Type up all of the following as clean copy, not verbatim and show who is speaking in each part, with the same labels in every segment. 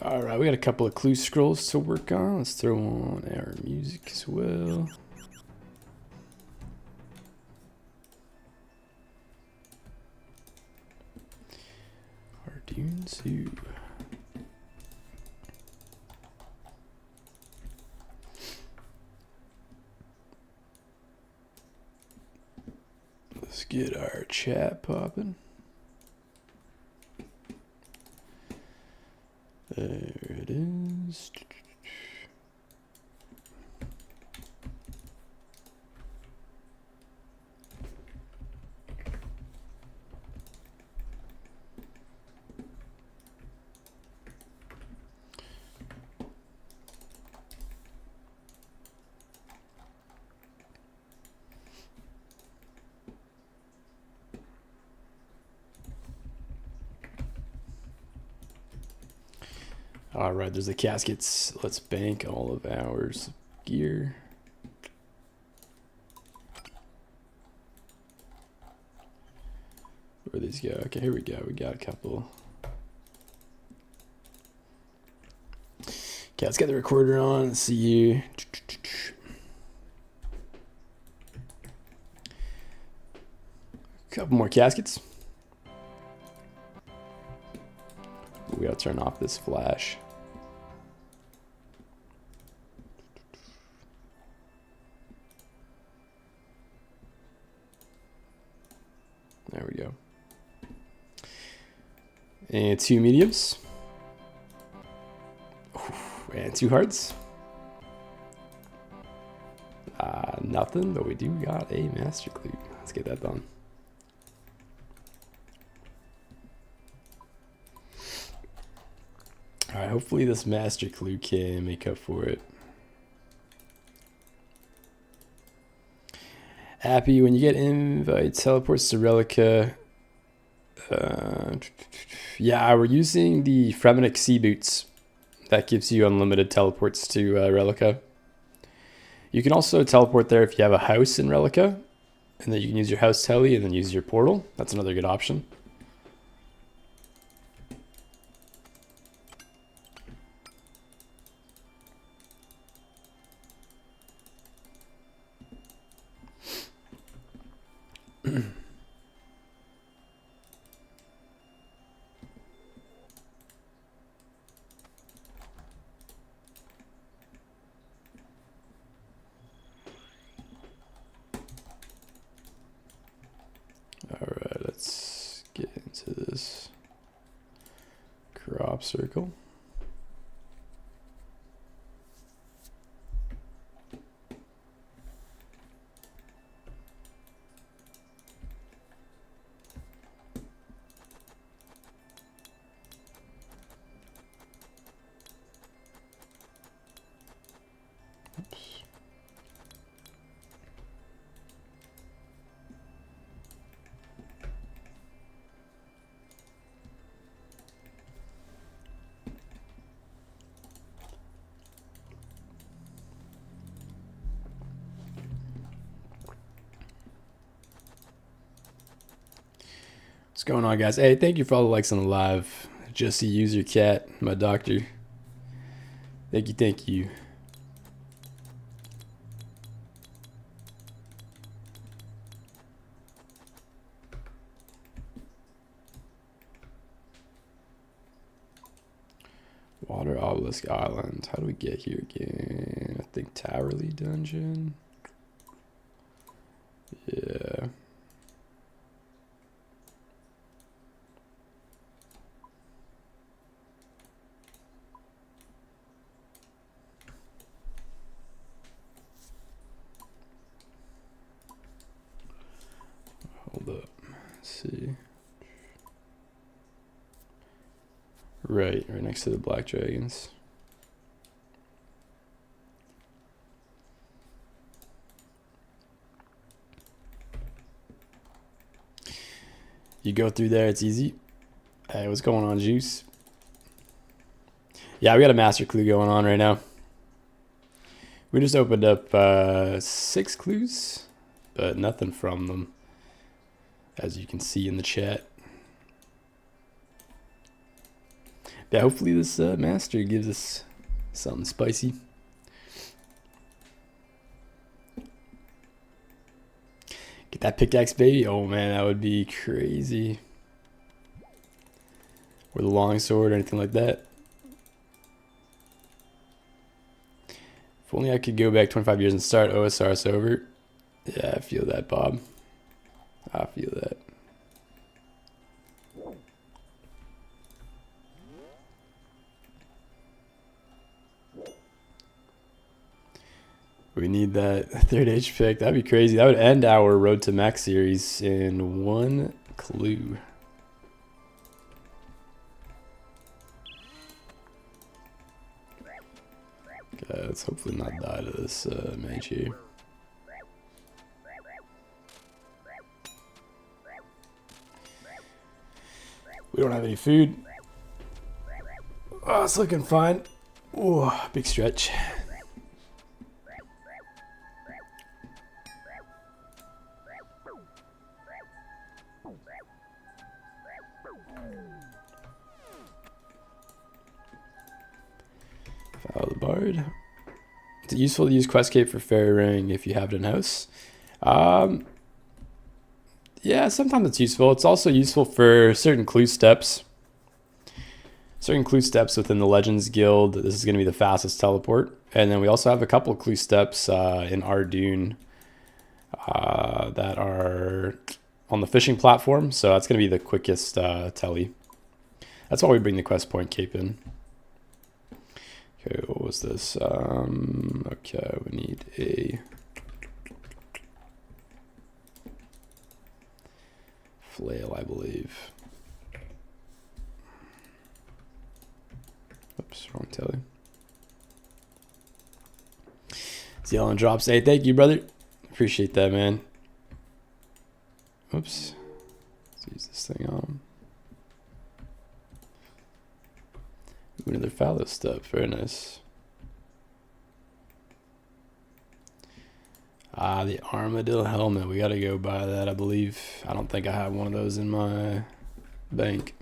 Speaker 1: All right, we got a couple of clue scrolls to work on. Let's throw on our music as well. Cartoon Zoo. Let's get our chat popping. There it is. All right, there's the caskets. Let's bank all of ours gear. Where these go? Okay, here we go. We got a couple. Okay, let's get the recorder on. Let's see here. Couple more caskets. We gotta turn off this flash. There we go. And 2 mediums. And 2 hearts. Nothing, but we do got a master clue. Let's get that done. All right, hopefully this master clue can make up for it. Happy, when you get invite teleports to Relica. Yeah, we're using the Fremenic Sea Boots. That gives you unlimited teleports to Relica. You can also teleport there if you have a house in Relica, and then you can use your house tele and then use your portal. That's another good option. Alright, let's get into this crop circle. What's going on, guys? Hey, thank you for all the likes on the live. Jesse, user cat, my doctor. Thank you, thank you. Water Obelisk Island. How do we get here again? I think Towerly Dungeon. Yeah. Hold up. Let's see. Right next to the Black Dragons. You go through there, it's easy. Hey, what's going on, Juice? Yeah, we got a master clue going on right now. We just opened up 6 clues, but nothing from them, as you can see in the chat. Yeah, hopefully this master gives us something spicy. Get that pickaxe, baby. Oh man, that would be crazy. Or the longsword or anything like that. If only I could go back 25 years and start OSRS over. Yeah, I feel that, Bob. I feel that. We need that third H pick. That'd be crazy. That would end our Road to Max series in one clue. Okay, let's hopefully not die to this mage here. We don't have any food. Oh, it's looking fine. Oh, big stretch. Follow the bard. Is it useful to use Questcape for Fairy Ring if you have it in house? Yeah, sometimes it's useful. It's also useful for certain clue steps. Certain clue steps within the Legends Guild. This is going to be the fastest teleport. And then we also have a couple of clue steps in Ardoon that are on the fishing platform. So that's going to be the quickest telly. That's why we bring the quest point cape in. Okay, what was this? Okay, we need a flail, I believe. Oops, wrong telly. Yelling drops. Hey, thank you, brother. Appreciate that, man. Oops. Let's use this thing on. Ooh, another fallow step. Very nice. Ah, the armadillo helmet. We gotta go buy that, I believe. I don't think I have one of those in my bank.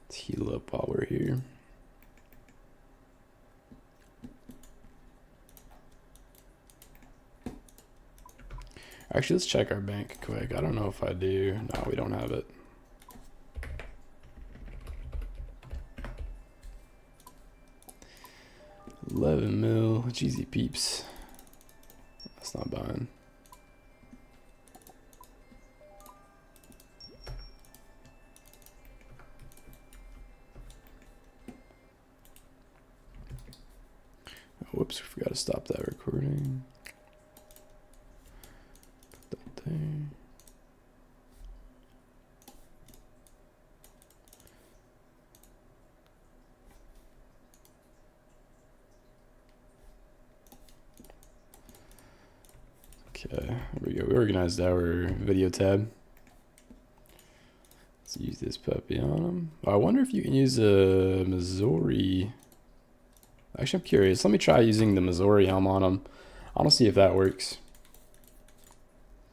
Speaker 1: Let's heal up while we're here. Actually, let's check our bank quick. I don't know if I do. No, we don't have it. $11 mil. Jeezy peeps. That's not buying. Oh, whoops, we forgot to stop that recording. Put that there. Okay, there we go. We organized our video tab. Let's use this puppy on him. I wonder if you can use a Missouri. Actually, I'm curious. Let me try using the Missouri helm on him. I want to see if that works.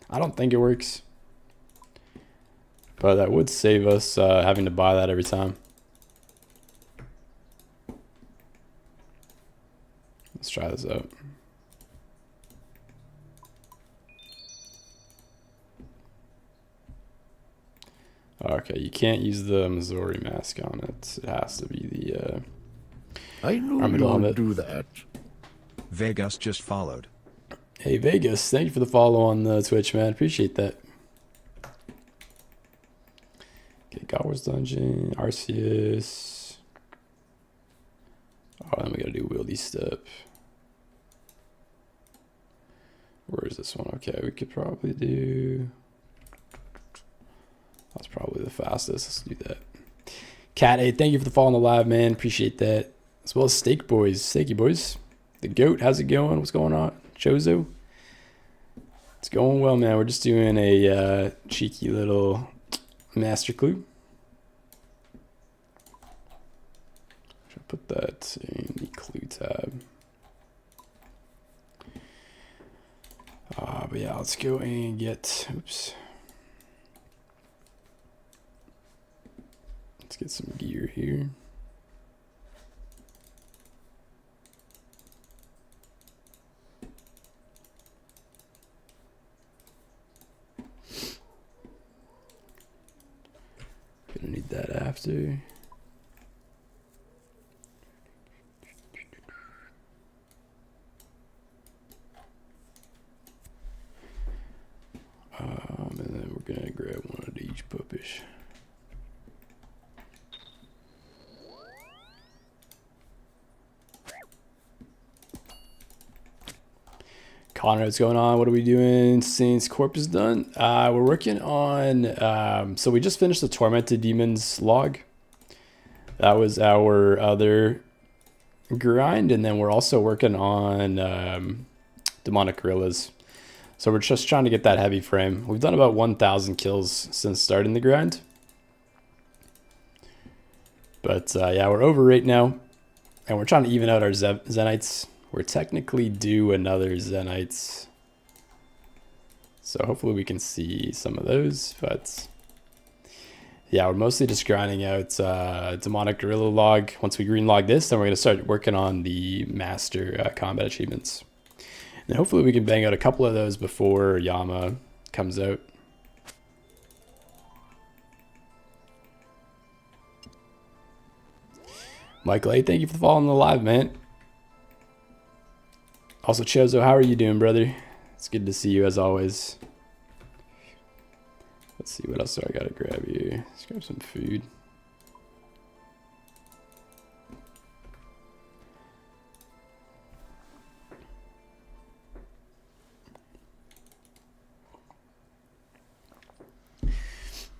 Speaker 1: I don't think it works. But that would save us having to buy that every time. Let's try this out. Okay, you can't use the Missouri mask on it. It has to be the
Speaker 2: I knew you would do that.
Speaker 3: Vegas just followed.
Speaker 1: Hey Vegas, thank you for the follow on the Twitch, man. Appreciate that. Okay, God Wars Dungeon, Arceus. Oh, then we gotta do Wieldy Step. Where is this one? Okay, we could probably do... That's probably the fastest. Let's do that. Cat 8, thank you for the follow on the live, man. Appreciate that. As well as Steak Boys. Thank you, boys. The Goat, how's it going? What's going on? Chozo? It's going well, man. We're just doing a cheeky little master clue. Should I put that in the clue tab? But yeah, let's go and get... Oops. Let's get some gear here. Gonna need that after. And then we're gonna grab one of each puppies. Connor, what's going on? What are we doing since Corp is done? We're working on, so we just finished the Tormented Demons log. That was our other grind, and then we're also working on Demonic Gorillas. So we're just trying to get that heavy frame. We've done about 1,000 kills since starting the grind. But yeah, we're over right now, and we're trying to even out our Zenites. We're technically due another Zenites, so hopefully we can see some of those. But yeah, we're mostly just grinding out Demonic Gorilla log. Once we green log this, then we're going to start working on the Master Combat Achievements. And hopefully we can bang out a couple of those before Yama comes out. Michael, hey, thank you for following the live, man. Also, Chozo, how are you doing, brother? It's good to see you as always. Let's see, what else do I gotta grab here? Let's grab some food.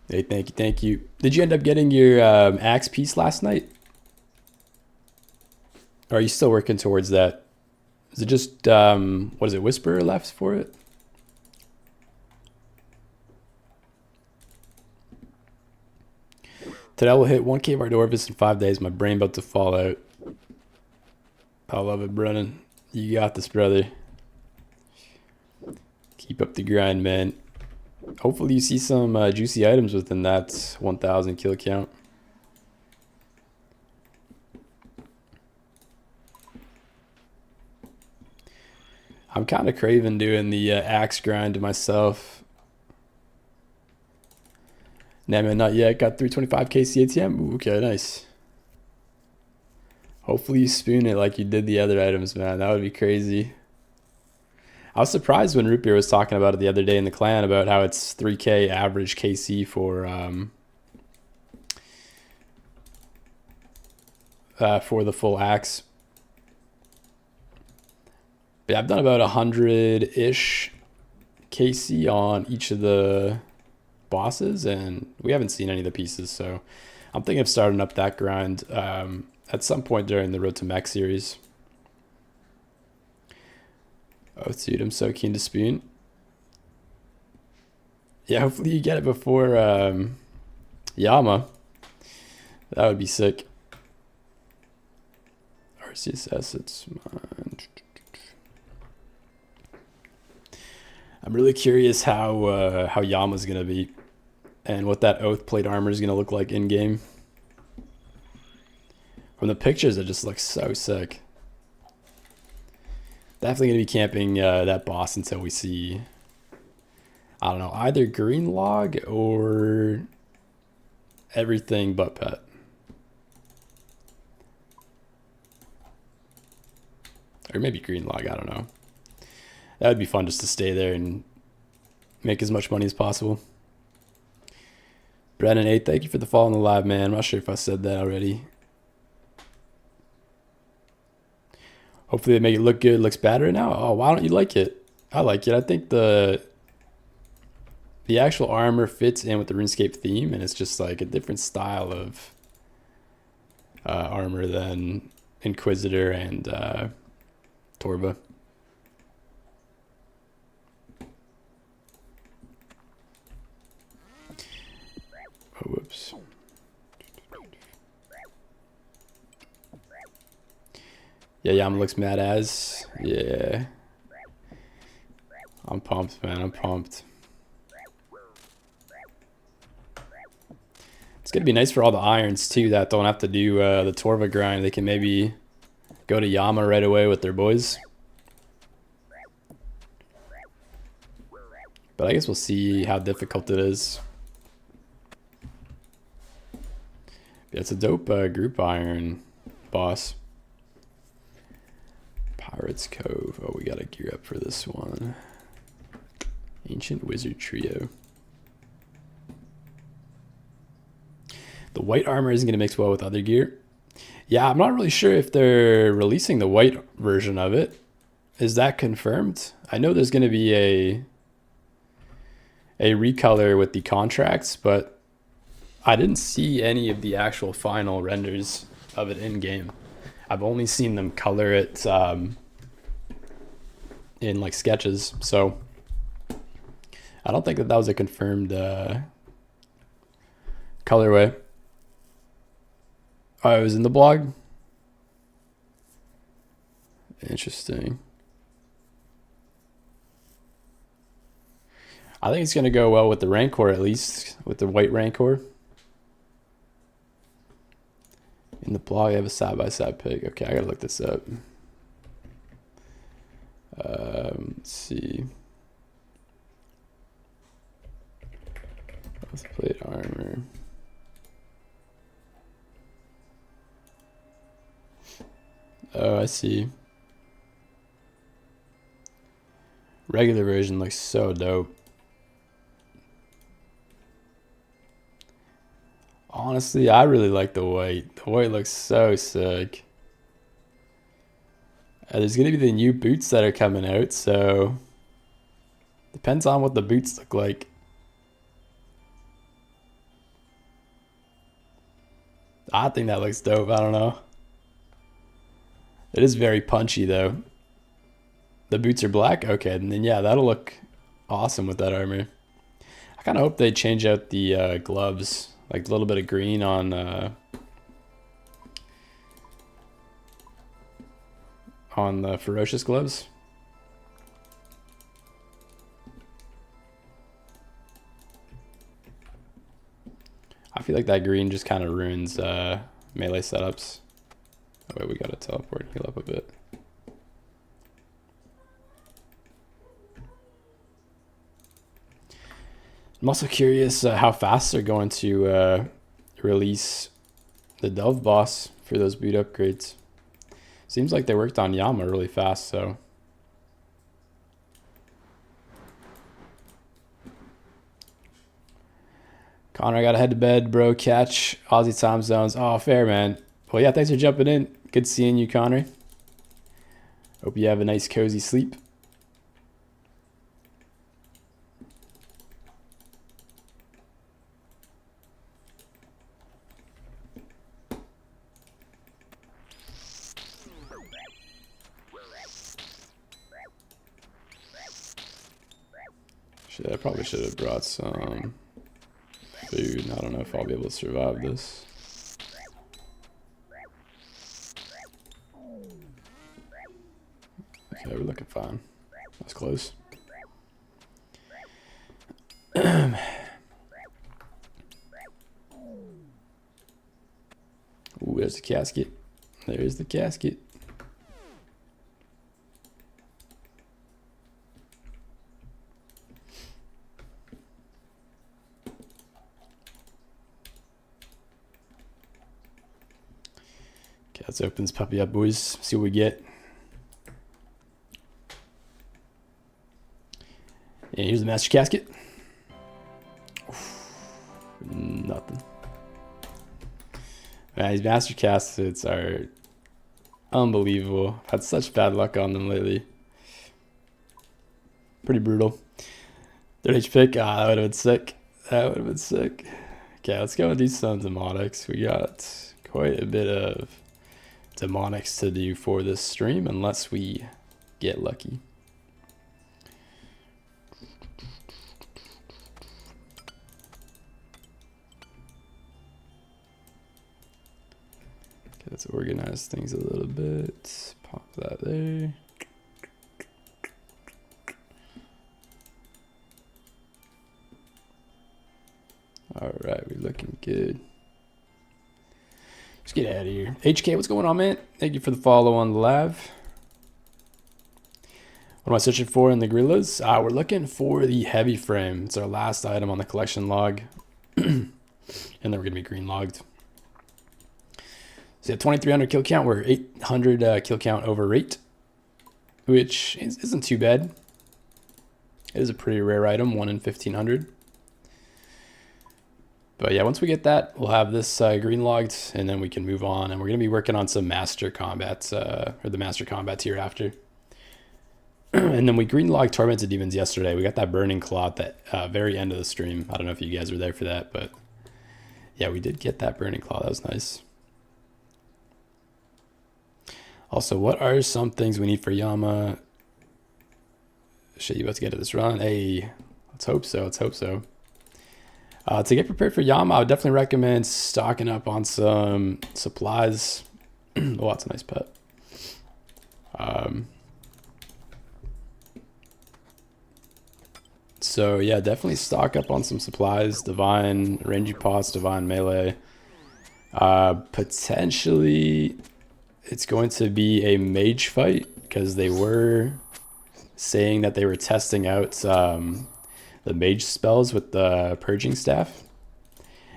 Speaker 1: Hey, thank you, thank you. Did you end up getting your axe piece last night? Or are you still working towards that? Is it just, what is it, Whisperer left for it? Today we'll hit 1K Vardorvis in 5 days. My brain about to fall out. I love it, Brennan. You got this, brother. Keep up the grind, man. Hopefully you see some juicy items within that 1,000 kill count. I'm kind of craving doing the axe grind myself. Nah, man, not yet. Got 325k CATM. Ooh, okay, nice. Hopefully you spoon it like you did the other items, man. That would be crazy. I was surprised when Root Beer was talking about it the other day in the clan about how it's 3k average KC for the full axe. But yeah, I've done about 100-ish KC on each of the bosses, and we haven't seen any of the pieces, so I'm thinking of starting up that grind at some point during the Road to Mech series. Oh, dude, I'm so keen to spoon. Yeah, hopefully you get it before Yama. That would be sick. RCSS, it's mine. I'm really curious how Yama's gonna be, and what that Oath Plate armor is gonna look like in game. From the pictures, it just looks so sick. Definitely gonna be camping that boss until we see, I don't know, either green log or everything but pet. Or maybe green log, I don't know. That would be fun just to stay there and make as much money as possible. Brennan 8, thank you for the follow on the live, man. I'm not sure if I said that already. Hopefully they make it look good. Looks bad right now. Oh, why don't you like it? I like it. I think the actual armor fits in with the RuneScape theme, and it's just like a different style of armor than Inquisitor and Torva. Oh, whoops. Yeah, Yama looks mad as. Yeah. I'm pumped, man. I'm pumped. It's going to be nice for all the irons, too, that don't have to do the Torva grind. They can maybe go to Yama right away with their boys. But I guess we'll see how difficult it is. Yeah, it's a dope group iron boss. Pirates Cove. Oh, we got to gear up for this one. Ancient Wizard Trio. The white armor isn't going to mix well with other gear. Yeah, I'm not really sure if they're releasing the white version of it. Is that confirmed? I know there's going to be a recolor with the contracts, but I didn't see any of the actual final renders of it in game. I've only seen them color it in like sketches, so I don't think that was a confirmed colorway. Oh, it was in the blog? Interesting. I think it's going to go well with the Rancor, at least, with the white Rancor. In the blog, I have a side-by-side pic. Okay, I got to look this up. Let's see. Plate armor. Oh, I see. Regular version looks so dope. Honestly, I really like the white. The white looks so sick. There's going to be the new boots that are coming out, so depends on what the boots look like. I think that looks dope. I don't know. It is very punchy, though. The boots are black? Okay, and then yeah, that'll look awesome with that armor. I kind of hope they change out the gloves. Like a little bit of green on the ferocious gloves. I feel like that green just kind of ruins melee setups. Oh wait, we gotta teleport and heal up a bit. I'm also curious how fast they're going to release the Delve boss for those boot upgrades. Seems like they worked on Yama really fast, so. Connor, I gotta head to bed, bro. Catch Aussie time zones. Oh, fair, man. Well, yeah, thanks for jumping in. Good seeing you, Connor. Hope you have a nice, cozy sleep. I probably should have brought some food. I don't know if I'll be able to survive this. Okay, we're looking fine. That's close. Ooh, there's the casket. There's the casket. Okay, let's open this puppy up, boys. See what we get. And here's the master casket. Nothing. Man, these master caskets are unbelievable. I've had such bad luck on them lately. Pretty brutal. Third H pick. Ah, that would have been sick. That would have been sick. Okay, let's go with these Sons of Demonics. We got quite a bit of demonics to do for this stream, unless we get lucky. Okay, let's organize things a little bit. Pop that there. All right, we're looking good. Let's get out of here. HK, what's going on, man? Thank you for the follow on the live. What am I searching for in the gorillas? We're looking for the heavy frame. It's our last item on the collection log. And then we're going to be green logged. So yeah, 2,300 kill count. We're 800 kill count over rate, which isn't too bad. It is a pretty rare item, 1 in 1,500. But yeah, once we get that, we'll have this green logged, and then we can move on. And we're going to be working on some master combats, or the master combat tier after. And then we green logged Tormented Demons yesterday. We got that Burning Claw at the very end of the stream. I don't know if you guys were there for that, but yeah, we did get that Burning Claw. That was nice. Also, what are some things we need for Yama? Shit, you about to get to this run? Hey, let's hope so. Let's hope so. To get prepared for Yama, I would definitely recommend stocking up on some supplies. Oh, that's a nice pet. So yeah, definitely stock up on some supplies. Divine, Rangy Pots, Divine Melee. Potentially, it's going to be a mage fight because they were saying that they were testing out the mage spells with the purging staff.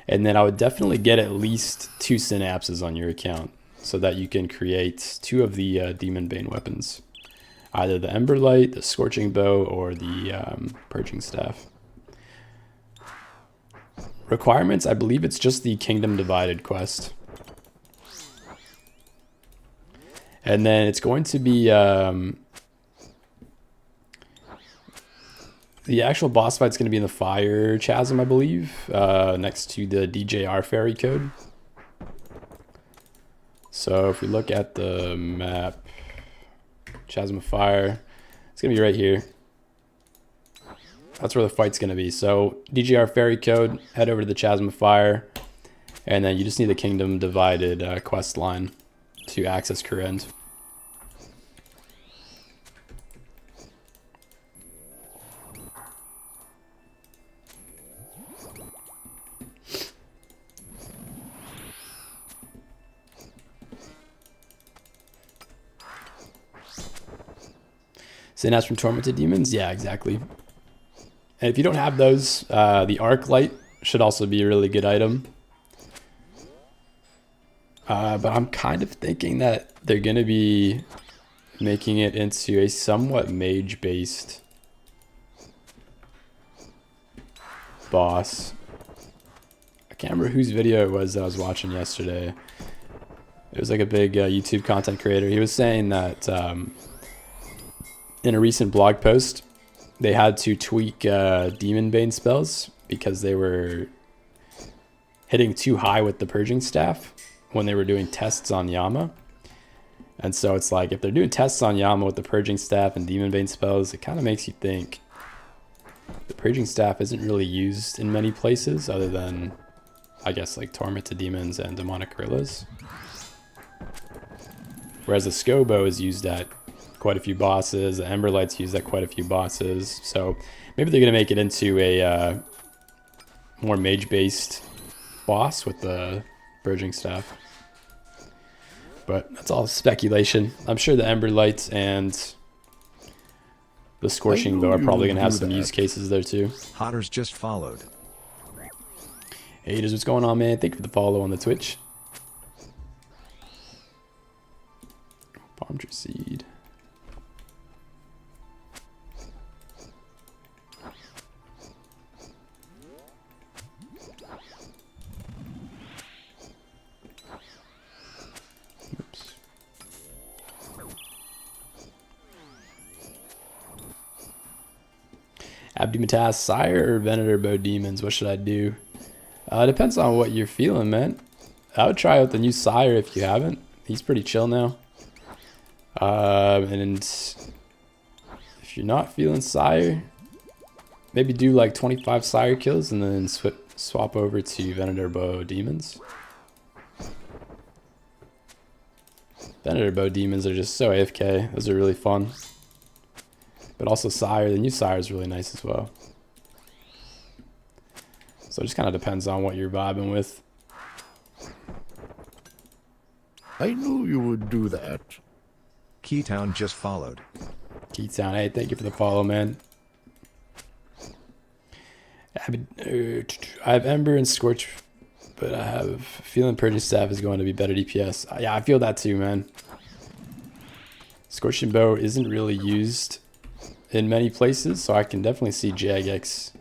Speaker 1: And then I would definitely get at least 2 synapses on your account so that you can create 2 of the Demon Bane weapons. Either the Ember Light, the Scorching Bow, or the Purging Staff. Requirements, I believe it's just the Kingdom Divided quest. And then it's going to be... the actual boss fight's going to be in the Fire Chasm, I believe, next to the DJR Fairy Code. So if we look at the map... Chasm of Fire. It's going to be right here. That's where the fight's going to be. So DGR Fairy Code, head over to the Chasm of Fire, and then you just need the Kingdom Divided quest line to access Kurend. Synapse from Tormented Demons? Yeah, exactly. And if you don't have those, the Arc Light should also be a really good item. But I'm kind of thinking that they're going to be making it into a somewhat mage-based boss. I can't remember whose video it was that I was watching yesterday. It was like a big YouTube content creator. He was saying that... in a recent blog post, they had to tweak Demon Bane spells because they were hitting too high with the Purging Staff when they were doing tests on Yama. And so it's like, if they're doing tests on Yama with the Purging Staff and Demon Bane spells, it kind of makes you think the Purging Staff isn't really used in many places other than, I guess, like Tormented Demons and Demonic Gorillas. Whereas the Scobo is used at quite a few bosses. The Ember Light's used at quite a few bosses. So maybe they're going to make it into a more mage-based boss with the Purging Staff. But that's all speculation. I'm sure the Ember Light and the Scorching Bow are probably going to have some use cases there too.
Speaker 3: Hotters just followed.
Speaker 1: Hey, what's going on, man? Thank you for the follow on the Twitch. Bombed your seed. Abdimatas, Sire, or Venator Bow Demons? What should I do? Depends on what you're feeling, man. I would try out the new Sire if you haven't. He's pretty chill now. And if you're not feeling Sire, maybe do like 25 Sire kills and then swap over to Venator Bow Demons. Venator Bow Demons are just so AFK. Those are really fun. But also Sire, the new Sire is really nice as well. So it just kind of depends on what you're vibing with.
Speaker 2: I knew you would do that.
Speaker 3: Keytown just followed.
Speaker 1: Keytown, hey, thank you for the follow, man. I have Ember and Scorch, but I have a feeling Purging Staff is going to be better DPS. Yeah, I feel that too, man. Scorching Bow isn't really used in many places, so I can definitely see Jagex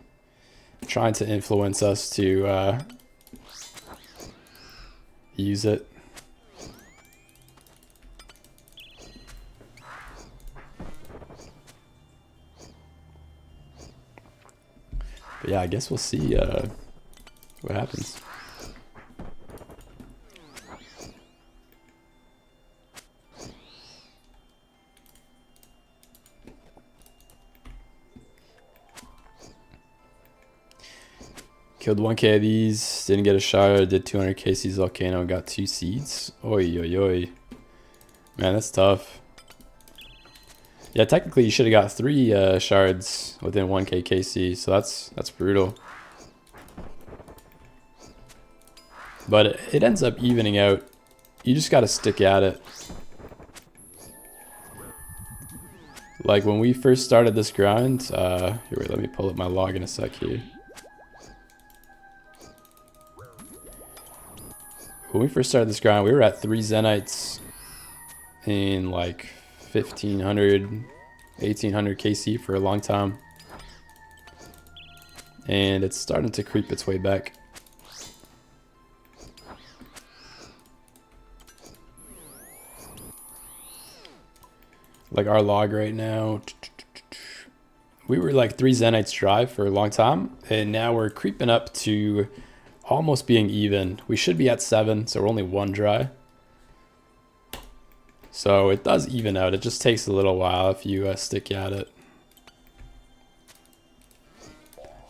Speaker 1: trying to influence us to use it. But yeah, I guess we'll see what happens. Killed 1k of these, didn't get a shard, did 200 KC's Volcano, got 2 seeds. Oi, oi, oi. Man, that's tough. Yeah, technically you should have got 3 shards within 1k KC, so that's brutal. But it ends up evening out. You just gotta stick at it. Like when we first started this grind, here, wait, let me pull up my log in a sec here. When we first started this grind, we were at 3 Zenites in like 1500, 1800 KC for a long time. And it's starting to creep its way back. Like our log right now, we were like 3 Zenites dry for a long time, and now we're creeping up to almost being even. We should be at 7, so we're only 1 dry. So it does even out. It just takes a little while if you stick at it.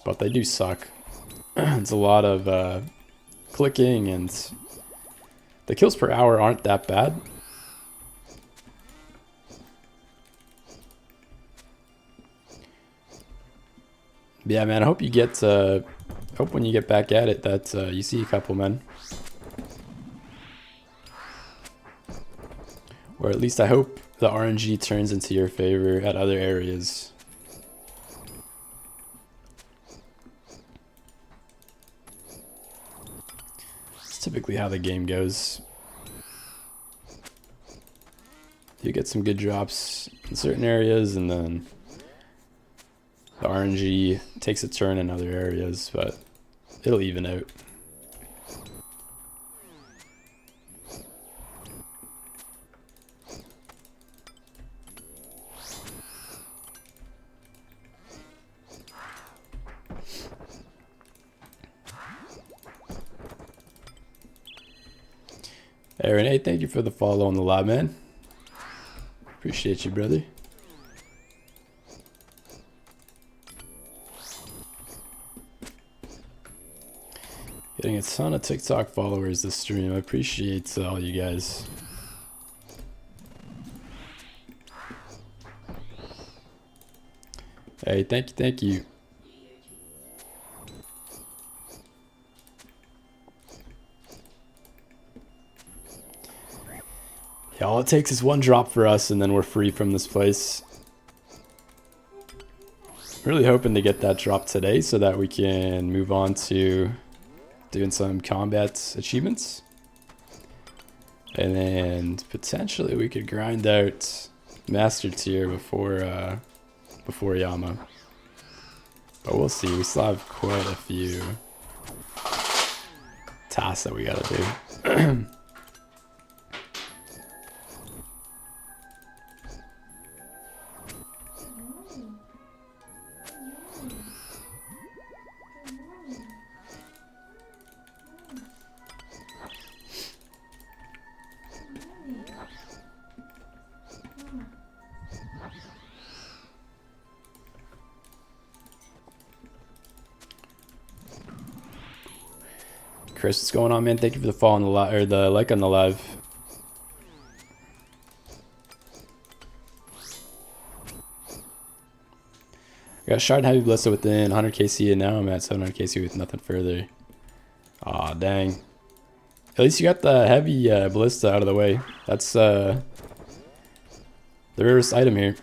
Speaker 1: But they do suck. It's a lot of clicking, and the kills per hour aren't that bad. Yeah, man, I hope you get, hope when you get back at it that you see a couple men. Or at least I hope the RNG turns into your favor at other areas. It's typically how the game goes. You get some good drops in certain areas, and then the RNG takes a turn in other areas, but it'll even out. Hey Renee, thank you for the follow on the live, man. Appreciate you, brother. Getting a ton of TikTok followers this stream. I appreciate all you guys. Hey, thank you, thank you. Yeah, all it takes is 1 drop for us, and then we're free from this place. Really hoping to get that drop today so that we can move on to doing some combat achievements. And then potentially we could grind out master tier before Yama. But we'll see. We still have quite a few tasks that we gotta do. Chris, what's going on, man? Thank you for the follow on the live, or the like on the live. I got Shard Heavy Blessed within 100 KC, and now I'm at 700 KC with nothing further. Aw, dang. At least you got the heavy ballista out of the way. That's the rarest item here.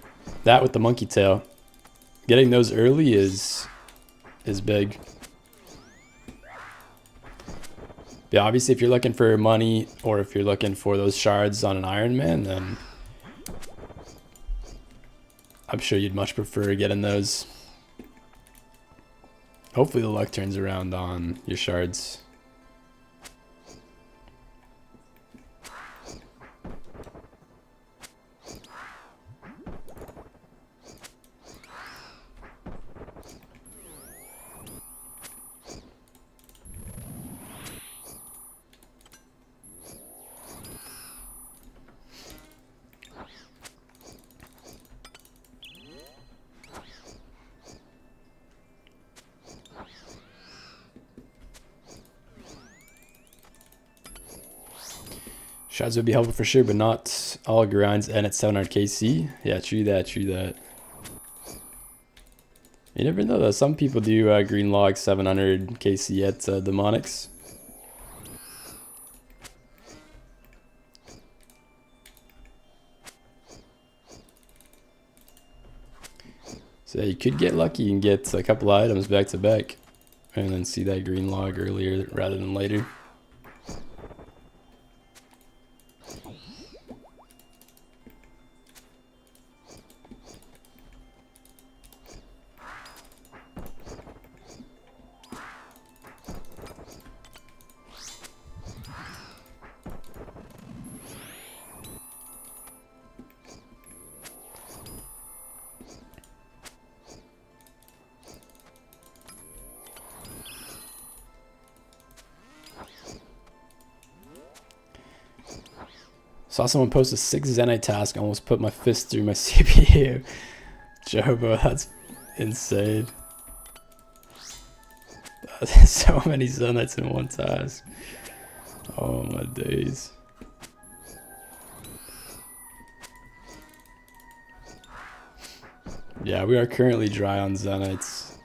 Speaker 1: That with the monkey tail. Getting those early is big. Yeah, obviously if you're looking for money or if you're looking for those shards on an Iron Man, then I'm sure you'd much prefer getting those. Hopefully the luck turns around on your shards. Shards would be helpful for sure, but not all grinds end at 700 KC. Yeah, true that, true that. You never know though, some people do green log 700 KC at demonics. So yeah, you could get lucky and get a couple items back to back and then see that green log earlier rather than later. Saw someone post a 6 Zenite task, almost put my fist through my CPU. Jobo, that's insane. So many Zenites in one task. Oh my days. Yeah, we are currently dry on Zenites.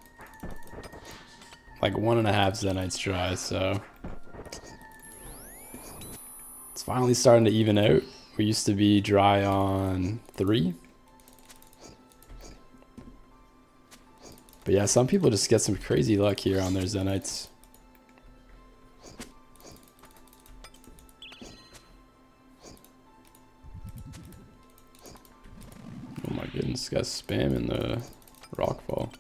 Speaker 1: Like 1.5 Zenites dry, so it's finally starting to even out. We used to be dry on 3. But yeah, some people just get some crazy luck here on their Zenites. Oh my goodness, this guy's spamming the rockfall.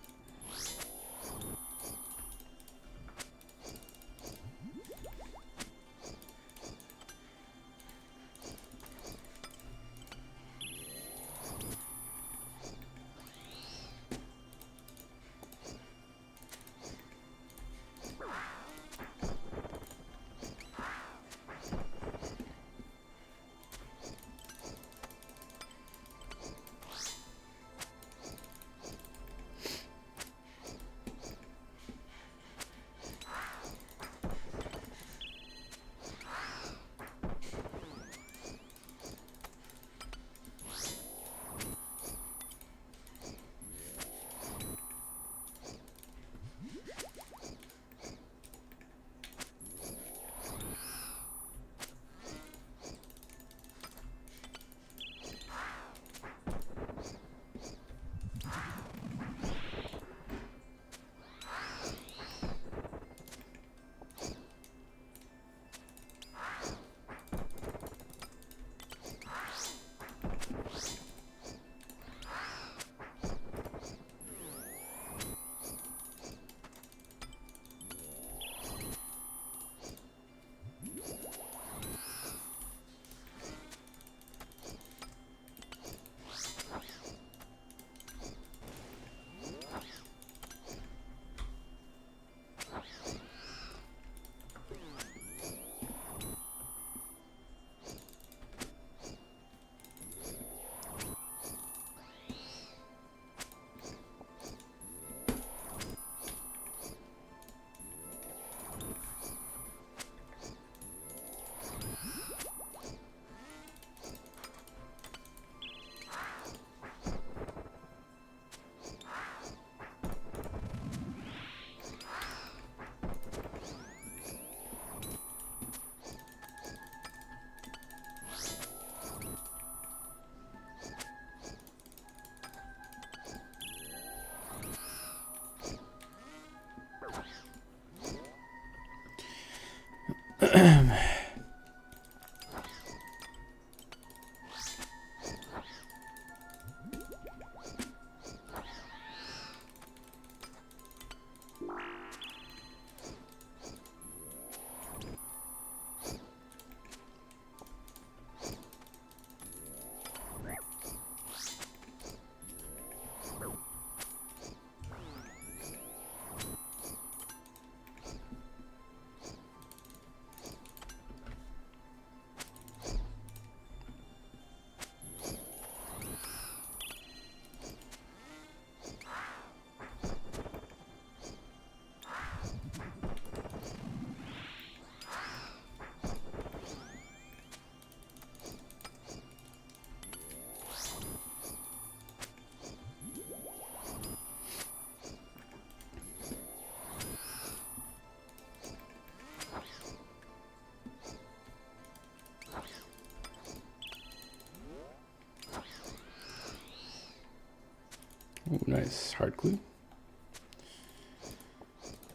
Speaker 1: Ooh, nice hard clue.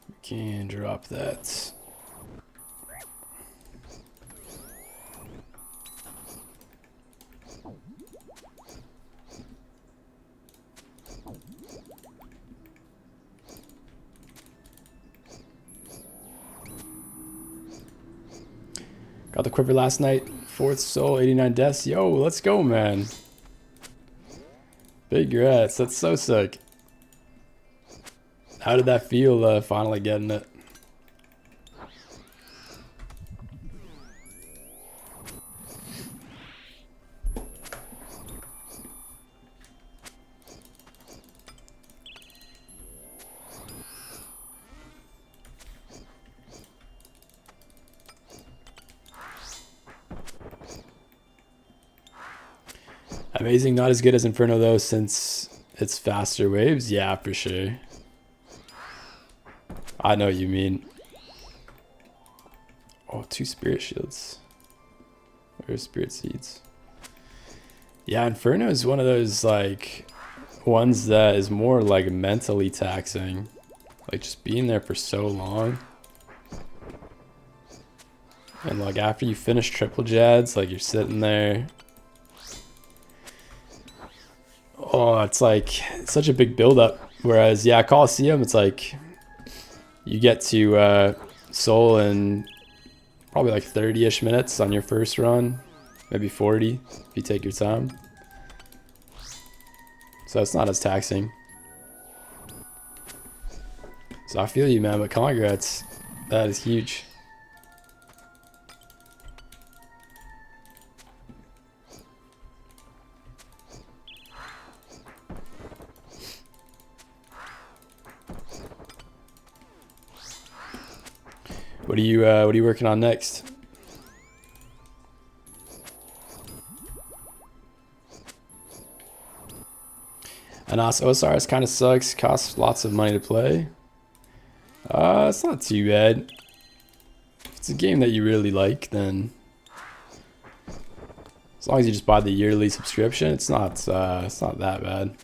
Speaker 1: We can drop that. Got the quiver last night. 4th soul, 89 deaths. Yo, let's go, man. Big rats. That's so sick. How did that feel, finally getting it? Amazing, not as good as Inferno though, since it's faster waves. Yeah, for sure. I know what you mean. Oh, 2 spirit shields. Or spirit seeds. Yeah, Inferno is one of those like ones that is more like mentally taxing. Like just being there for so long. And like after you finish triple jads, like you're sitting there. Oh, it's like such a big build-up. Whereas, yeah, Coliseum, it's like you get to soul in probably like 30-ish minutes on your first run, maybe 40 if you take your time. So it's not as taxing. So I feel you, man, but congrats. That is huge. What are you working on next? And also OSRS kind of sucks, costs lots of money to play. It's not too bad. If it's a game that you really like, then as long as you just buy the yearly subscription, it's not that bad.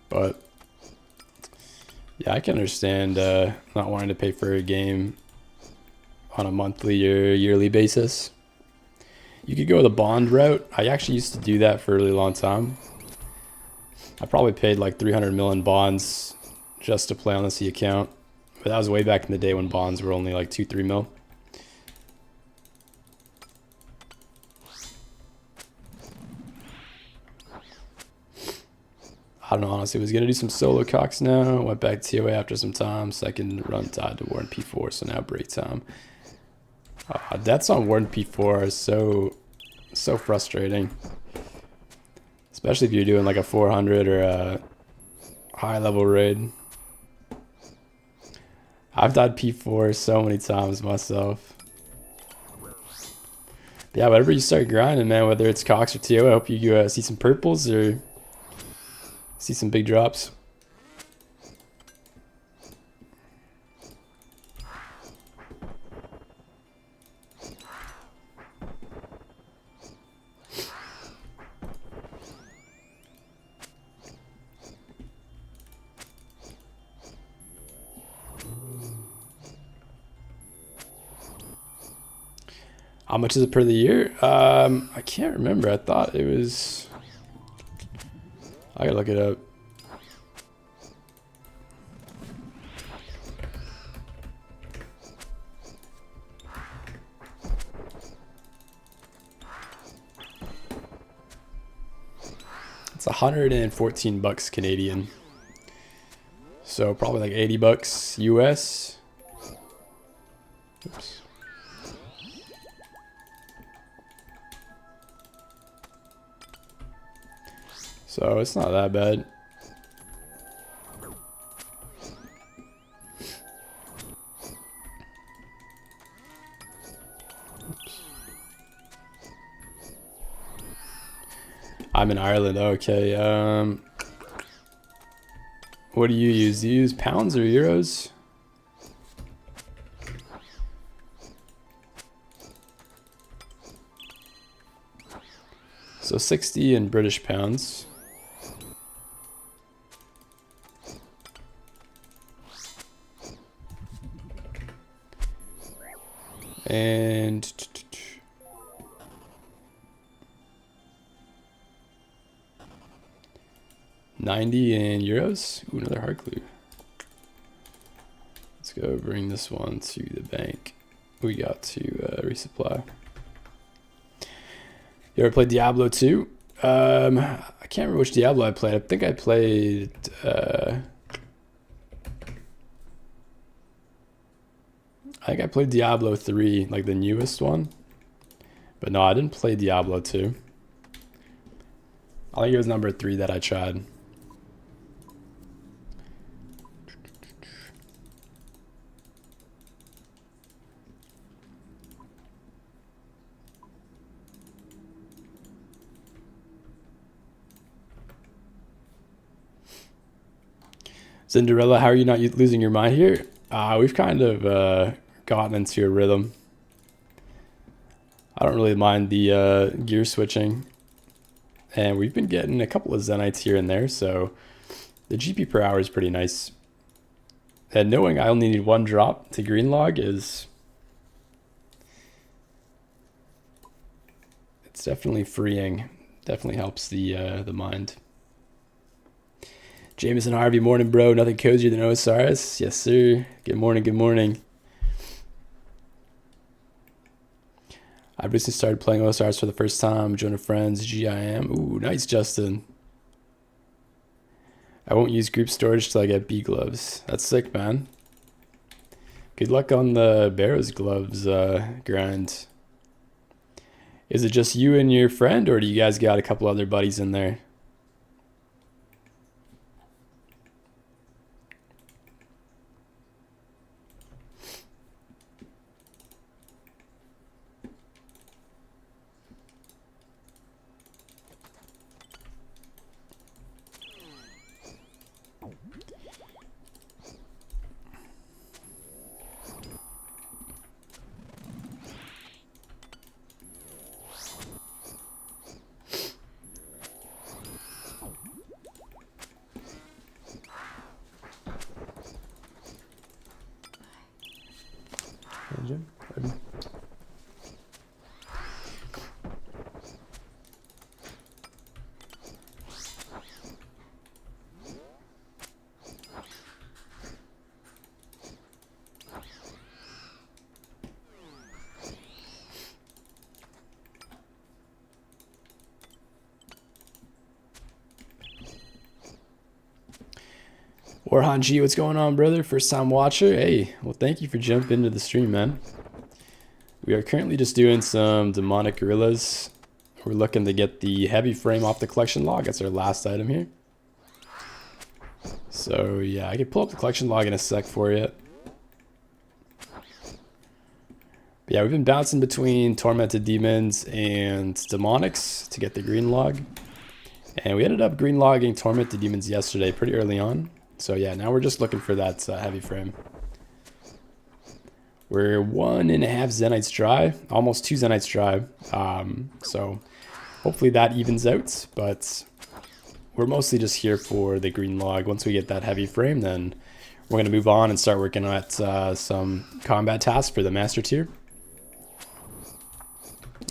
Speaker 1: But yeah, I can understand not wanting to pay for a game on a monthly or yearly basis. You could go the bond route. I actually used to do that for a really long time. I probably paid like 300 million bonds just to play on the C account. But that was way back in the day when bonds were only like 2-3 mil. I don't know, honestly. Was going to do some solo cocks now. Went back to TOA after some time. Second run died to Warden P4, so now break time. Deaths on Warden P4 are so frustrating. Especially if you're doing like a 400 or a high level raid. I've died P4 so many times myself. But yeah, whenever you start grinding, man, whether it's cocks or TO, I hope you see some purples or see some big drops. How much is it per the year? I can't remember. I thought it was... I gotta look it up. It's 114 bucks Canadian. So probably like 80 bucks US. Oops. So it's not that bad. Oops. I'm in Ireland. Okay. What do you use? Do you use pounds or euros? So 60 in British pounds. And 90 in euros. Ooh, another hard clue. Let's go bring this one to the bank. We got to resupply. You ever played Diablo 2? I can't remember which Diablo I played. I think I played... I think I played Diablo 3, like the newest one. But no, I didn't play Diablo 2. I think it was number 3 that I tried. Cinderella, how are you not losing your mind here? We've kind of gotten into a rhythm. I don't really mind the gear switching. And we've been getting a couple of Zenites here and there, so the GP per hour is pretty nice. And knowing I only need 1 drop to green log is... It's definitely freeing. Definitely helps the mind. Jameson Harvey, morning, bro. Nothing cozier than Osiris. Yes, sir. Good morning, good morning. I've recently started playing Osiris for the first time. Join a friends, GIM. Ooh, nice, Justin. I won't use group storage till I get B gloves. That's sick, man. Good luck on the Barrows gloves grind. Is it just you and your friend, or do you guys got a couple other buddies in there? Warhan G, what's going on, brother? First time watcher? Hey, well, thank you for jumping into the stream, man. We are currently just doing some demonic gorillas. We're looking to get the heavy frame off the collection log. That's our last item here. So yeah, I can pull up the collection log in a sec for you. But yeah, we've been bouncing between tormented demons and demonics to get the green log. And we ended up green logging tormented demons yesterday pretty early on. So yeah, now we're just looking for that heavy frame. We're 1.5 Zenites dry, almost 2 Zenites dry. So hopefully that evens out, but we're mostly just here for the green log. Once we get that heavy frame, then we're gonna move on and start working at some combat tasks for the master tier.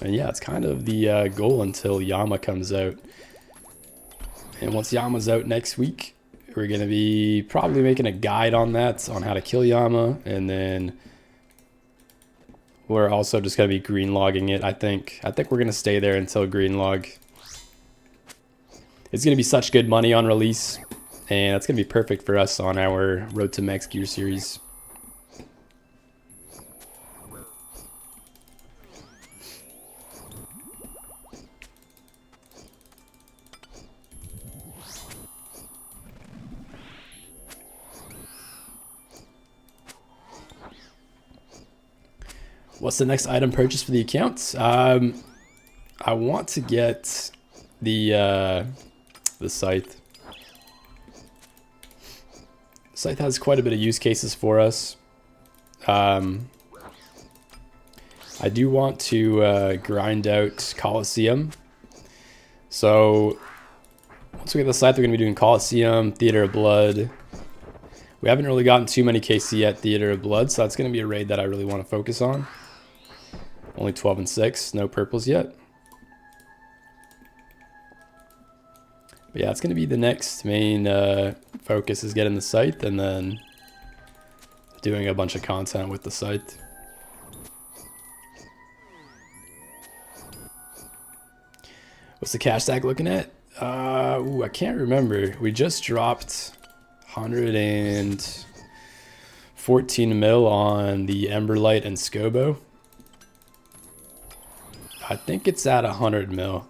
Speaker 1: And yeah, it's kind of the goal until Yama comes out. And once Yama's out next week, we're going to be probably making a guide on that, on how to kill Yama. And then we're also just going to be green logging it. I think we're going to stay there until green log. It's going to be such good money on release. And that's going to be perfect for us on our Road to Max Gear series. What's the next item purchase for the account? I want to get the scythe. Scythe has quite a bit of use cases for us. I do want to grind out Coliseum. So once we get the Scythe, we're going to be doing Coliseum, Theater of Blood. We haven't really gotten too many KC yet, Theater of Blood, so that's going to be a raid that I really want to focus on. Only 12 and 6, no purples yet. But yeah, it's going to be the next main focus is getting the Scythe and then doing a bunch of content with the Scythe. What's the cash stack looking at? Ooh, I can't remember. We just dropped 114 mil on the Emberlight and Scobo. I think it's at 100 mil.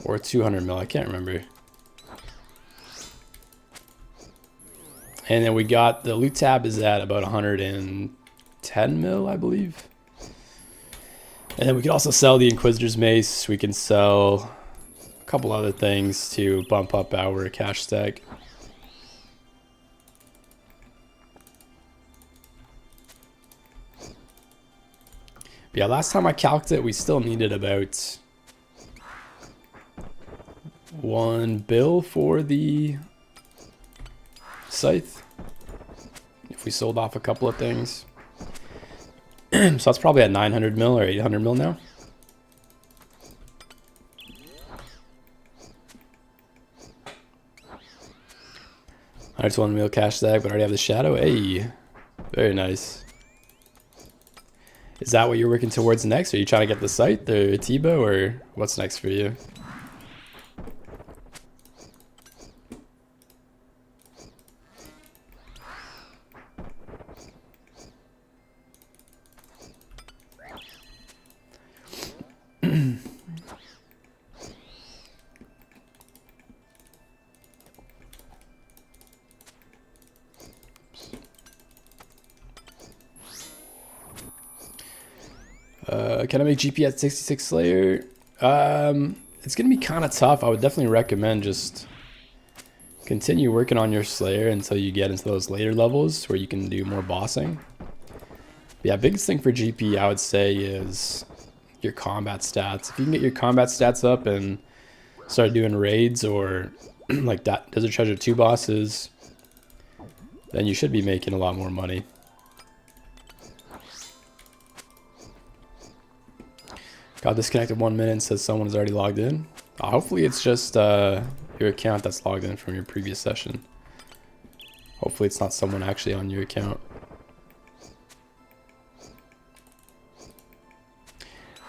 Speaker 1: Or 200 mil, I can't remember. And then we got the loot tab is at about 110 mil, I believe. And then we can also sell the Inquisitor's Mace. We can sell a couple other things to bump up our cash stack. But yeah, last time I calculated it, we still needed about 1 bill for the Scythe. If we sold off a couple of things. So that's probably at 900 mil or 800 mil now. I just want a mil cash stack, but I already have the shadow. Hey, very nice. Is that what you're working towards next? Are you trying to get the Scythe or T-Bow, or what's next for you? Can I make GP at 66 Slayer? It's going to be kind of tough. I would definitely recommend just continue working on your Slayer until you get into those later levels where you can do more bossing. But yeah, biggest thing for GP I would say is your combat stats. If you can get your combat stats up and start doing raids or like that Desert Treasure 2 bosses, then you should be making a lot more money. Got disconnected 1 minute and says someone's already logged in. Hopefully it's just your account that's logged in from your previous session. Hopefully it's not someone actually on your account.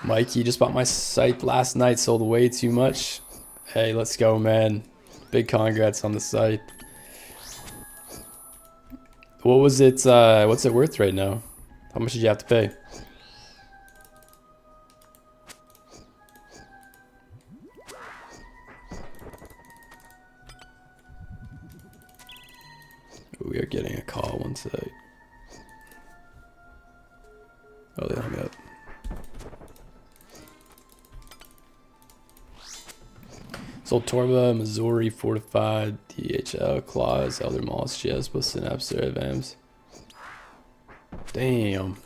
Speaker 1: Mikey just bought my site last night, sold way too much. Hey, let's go, man. Big congrats on the site. What was it, what's it worth right now? How much did you have to pay? We are getting a call, one sec. Oh, they hung up. Sold Torba, Missouri, Fortified, DHL, Claws, Elder Moss, Jespa, Synapse, Vams. Damn.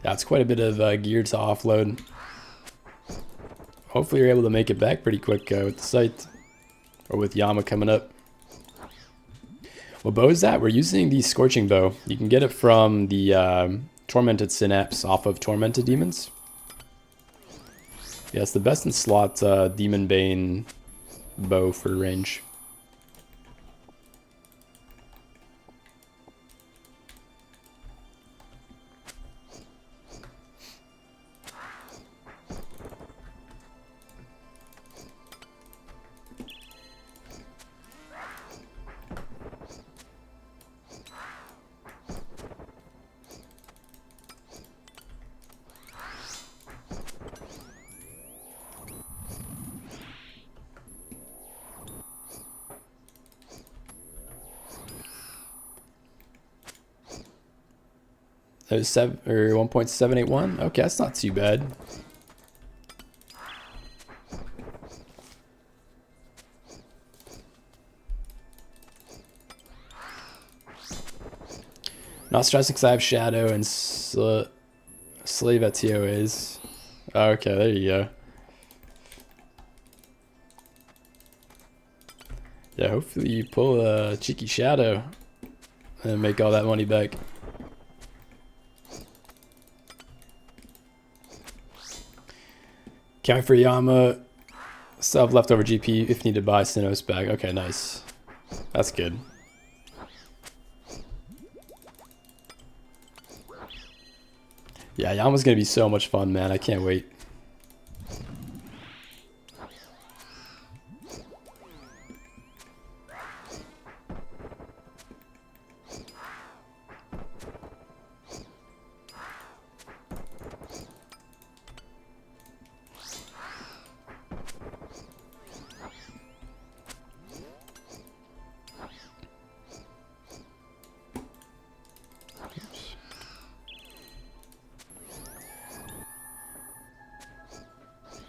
Speaker 1: That's quite a bit of gear to offload. Hopefully you're able to make it back pretty quick with the site. Or with Yama coming up. What bow is that? We're using the Scorching Bow. You can get it from the Tormented Synapse off of Tormented Demons. Yeah, it's the best in slot Demon Bane bow for range. That was 1.781. Okay, that's not too bad. Not stressing because I have Shadow and Slave at TOAs. Okay, there you go. Yeah, hopefully you pull a cheeky Shadow and make all that money back. Counting for Yama. Still have leftover GP if need to buy Sinnoh's back. Okay, nice. That's good. Yeah, Yama's gonna be so much fun, man. I can't wait.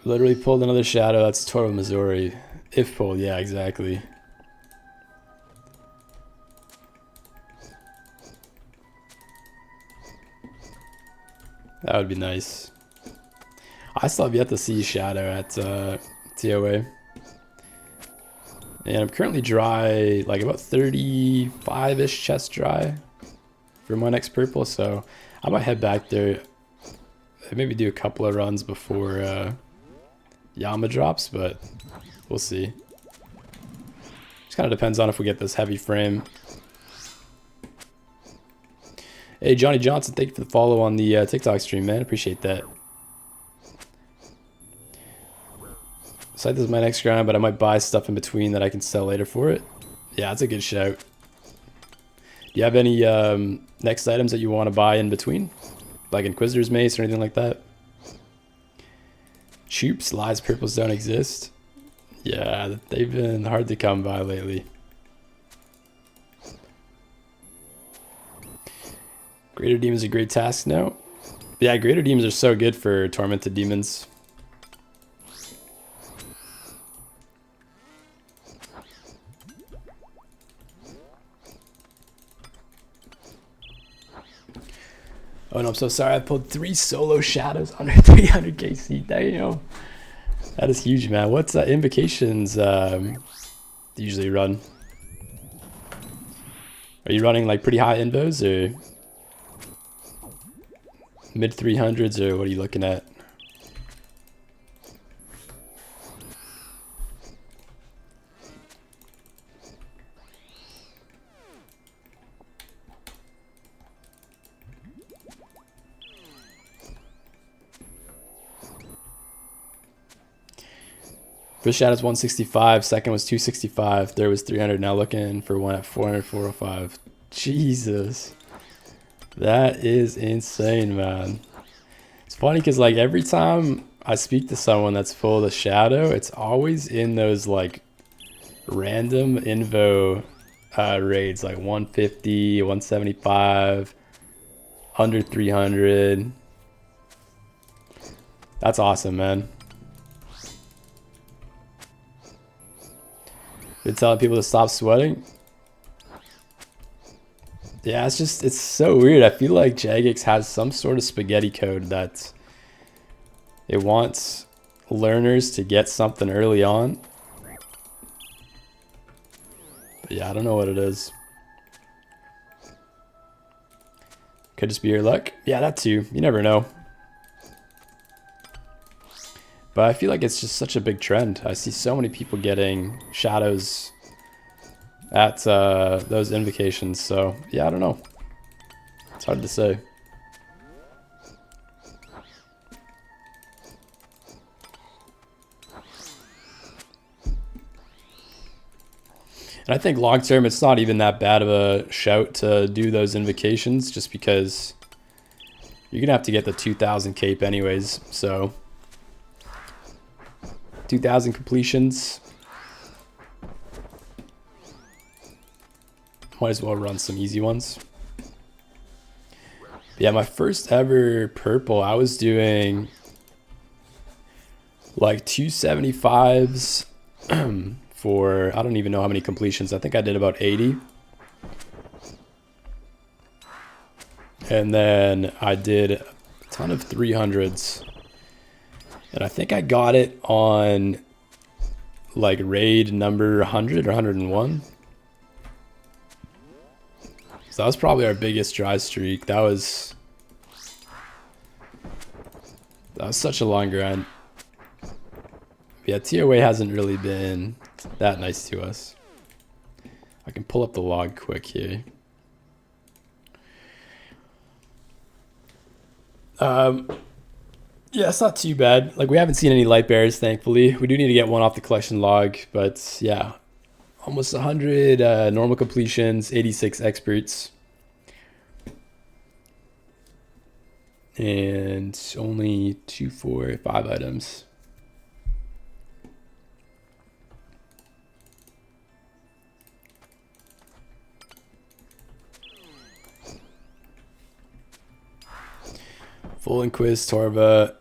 Speaker 1: Literally pulled another Shadow. That's Toro Missouri. If pulled, yeah, exactly. That would be nice. I still have yet to see Shadow at TOA. And I'm currently dry, like about 35-ish chest dry for my next purple. So I might head back there. Maybe do a couple of runs before Yama drops, but we'll see. Just kind of depends on if we get this heavy frame. Hey, Johnny Johnson, thank you for the follow on the TikTok stream, man. Appreciate that. So this is my next grind, but I might buy stuff in between that I can sell later for it. Yeah, that's a good shout. Do you have any next items that you want to buy in between? Like Inquisitor's Mace or anything like that? Choops, lies, purples don't exist. Yeah, they've been hard to come by lately. Greater Demons are great task now. Yeah, Greater Demons are so good for Tormented Demons. Oh no, I'm so sorry. I pulled 3 solo Shadows under 300 KC. Damn. That is huge, man. What's invocations usually run? Are you running like pretty high invos or mid 300s, or what are you looking at? First shot is 165, second was 265, third was 300, now looking for one at 400, 405. Jesus. That is insane, man. It's funny because like every time I speak to someone that's pulled a Shadow, it's always in those like random invo raids, like 150, 175, under 300. That's awesome, man. Been telling people to stop sweating. Yeah, it's so weird. I feel like Jagex has some sort of spaghetti code that it wants learners to get something early on. But yeah, I don't know what it is. Could just be your luck. Yeah, that too. You never know. But I feel like it's just such a big trend. I see so many people getting shadows at those invocations. So yeah, I don't know. It's hard to say. And I think long term, it's not even that bad of a shout to do those invocations, just because you're gonna have to get the 2,000 cape anyways. So 2,000 completions. Might as well run some easy ones. But yeah, my first ever purple, I was doing like 275s for, I don't even know how many completions. I think I did about 80. And then I did a ton of 300s. And I think I got it on like raid number 100 or 101. So that was probably our biggest dry streak. That was such a long grind. Yeah, TOA hasn't really been that nice to us. I can pull up the log quick here. Yeah, it's not too bad. Like, we haven't seen any light bears, thankfully. We do need to get one off the collection log, but yeah, almost 100 normal completions, 86 experts, and only 2, 4, 5 items. Full Inquis, Torva,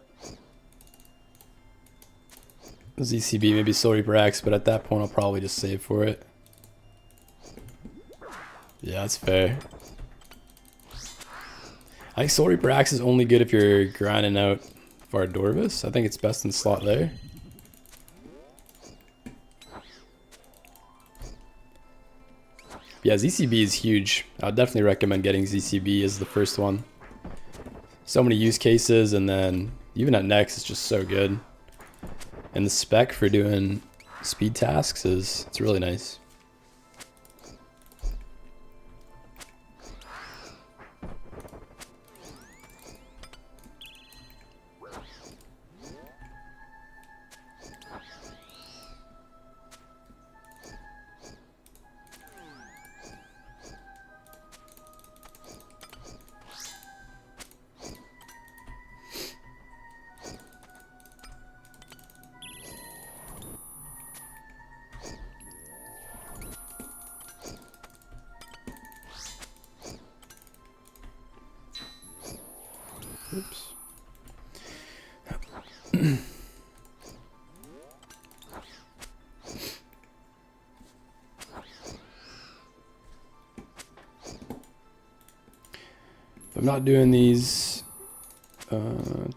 Speaker 1: ZCB, maybe Soul Reaper X, but at that point I'll probably just save for it. Yeah, that's fair. I think Soul Reaper X is only good if you're grinding out for Dorvis. I think it's best in slot there. Yeah, ZCB is huge. I would definitely recommend getting ZCB as the first one. So many use cases, and then even at Next, it's just so good. And the spec for doing speed tasks it's really nice. Oops. I'm not doing these. Would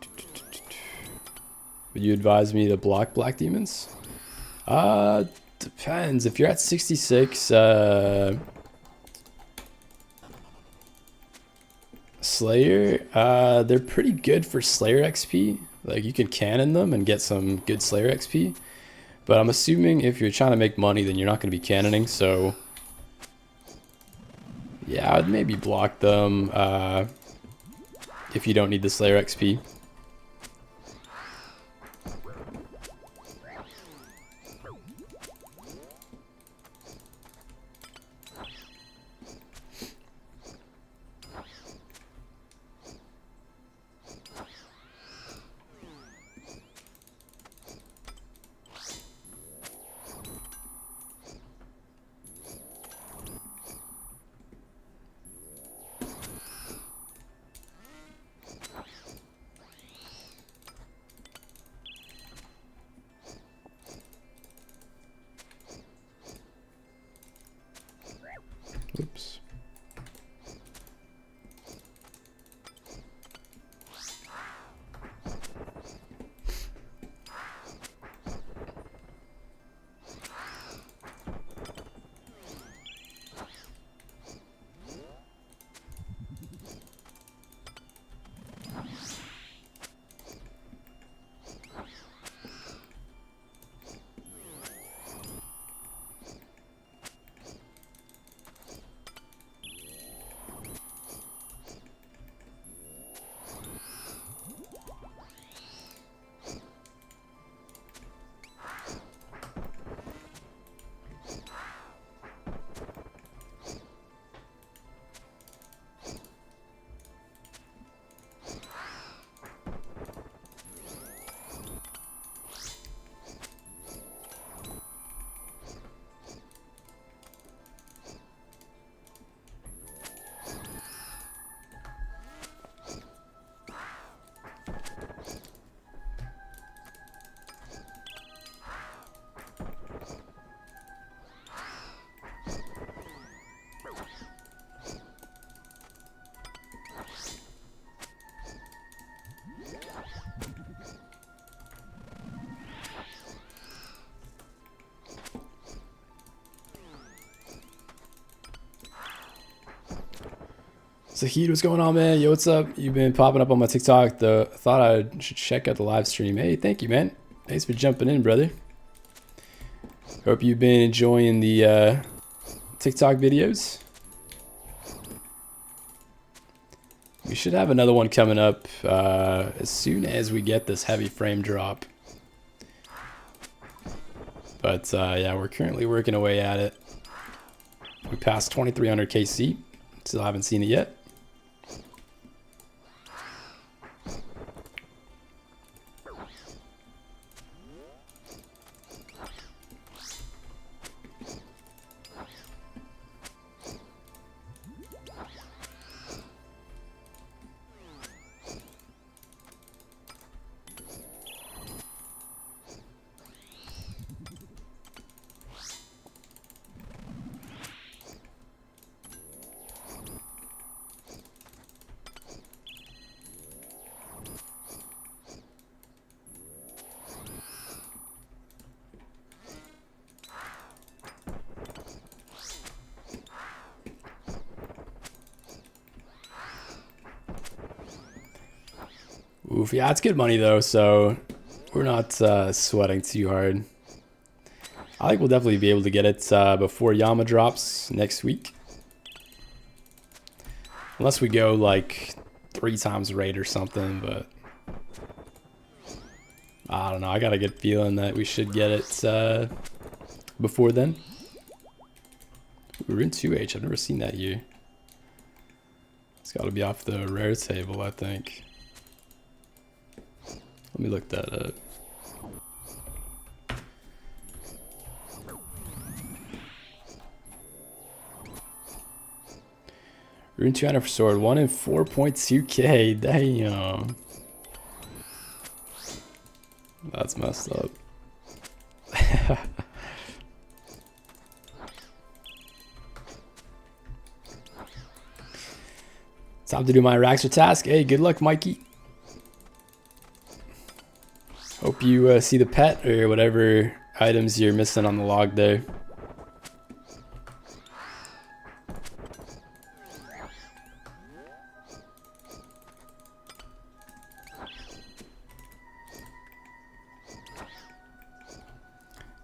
Speaker 1: you advise me to block black demons? Depends. If you're at 66 Slayer, they're pretty good for Slayer XP. Like, you can cannon them and get some good Slayer XP. But I'm assuming if you're trying to make money, then you're not going to be cannoning. So yeah, I'd maybe block them if you don't need the Slayer XP. Zahid, what's going on, man? Yo, what's up? You've been popping up on my TikTok. Thought I should check out the live stream. Hey, thank you, man. Thanks for jumping in, brother. Hope you've been enjoying the TikTok videos. We should have another one coming up as soon as we get this heavy frame drop. But yeah, we're currently working away at it. We passed 2300 KC. Still haven't seen it yet. Oof, yeah, it's good money though, so we're not sweating too hard. I think we'll definitely be able to get it before Yama drops next week. Unless we go like 3 times rate or something, but I don't know. I got a good feeling that we should get it before then. We're in 2H. I've never seen that here. It's got to be off the rare table, I think. Let me look that up. Rune 200 for sword, 1 in 4.2k. Damn. That's messed up. Time to do my Raxer task. Hey, good luck, Mikey. Hope you see the pet or whatever items you're missing on the log there.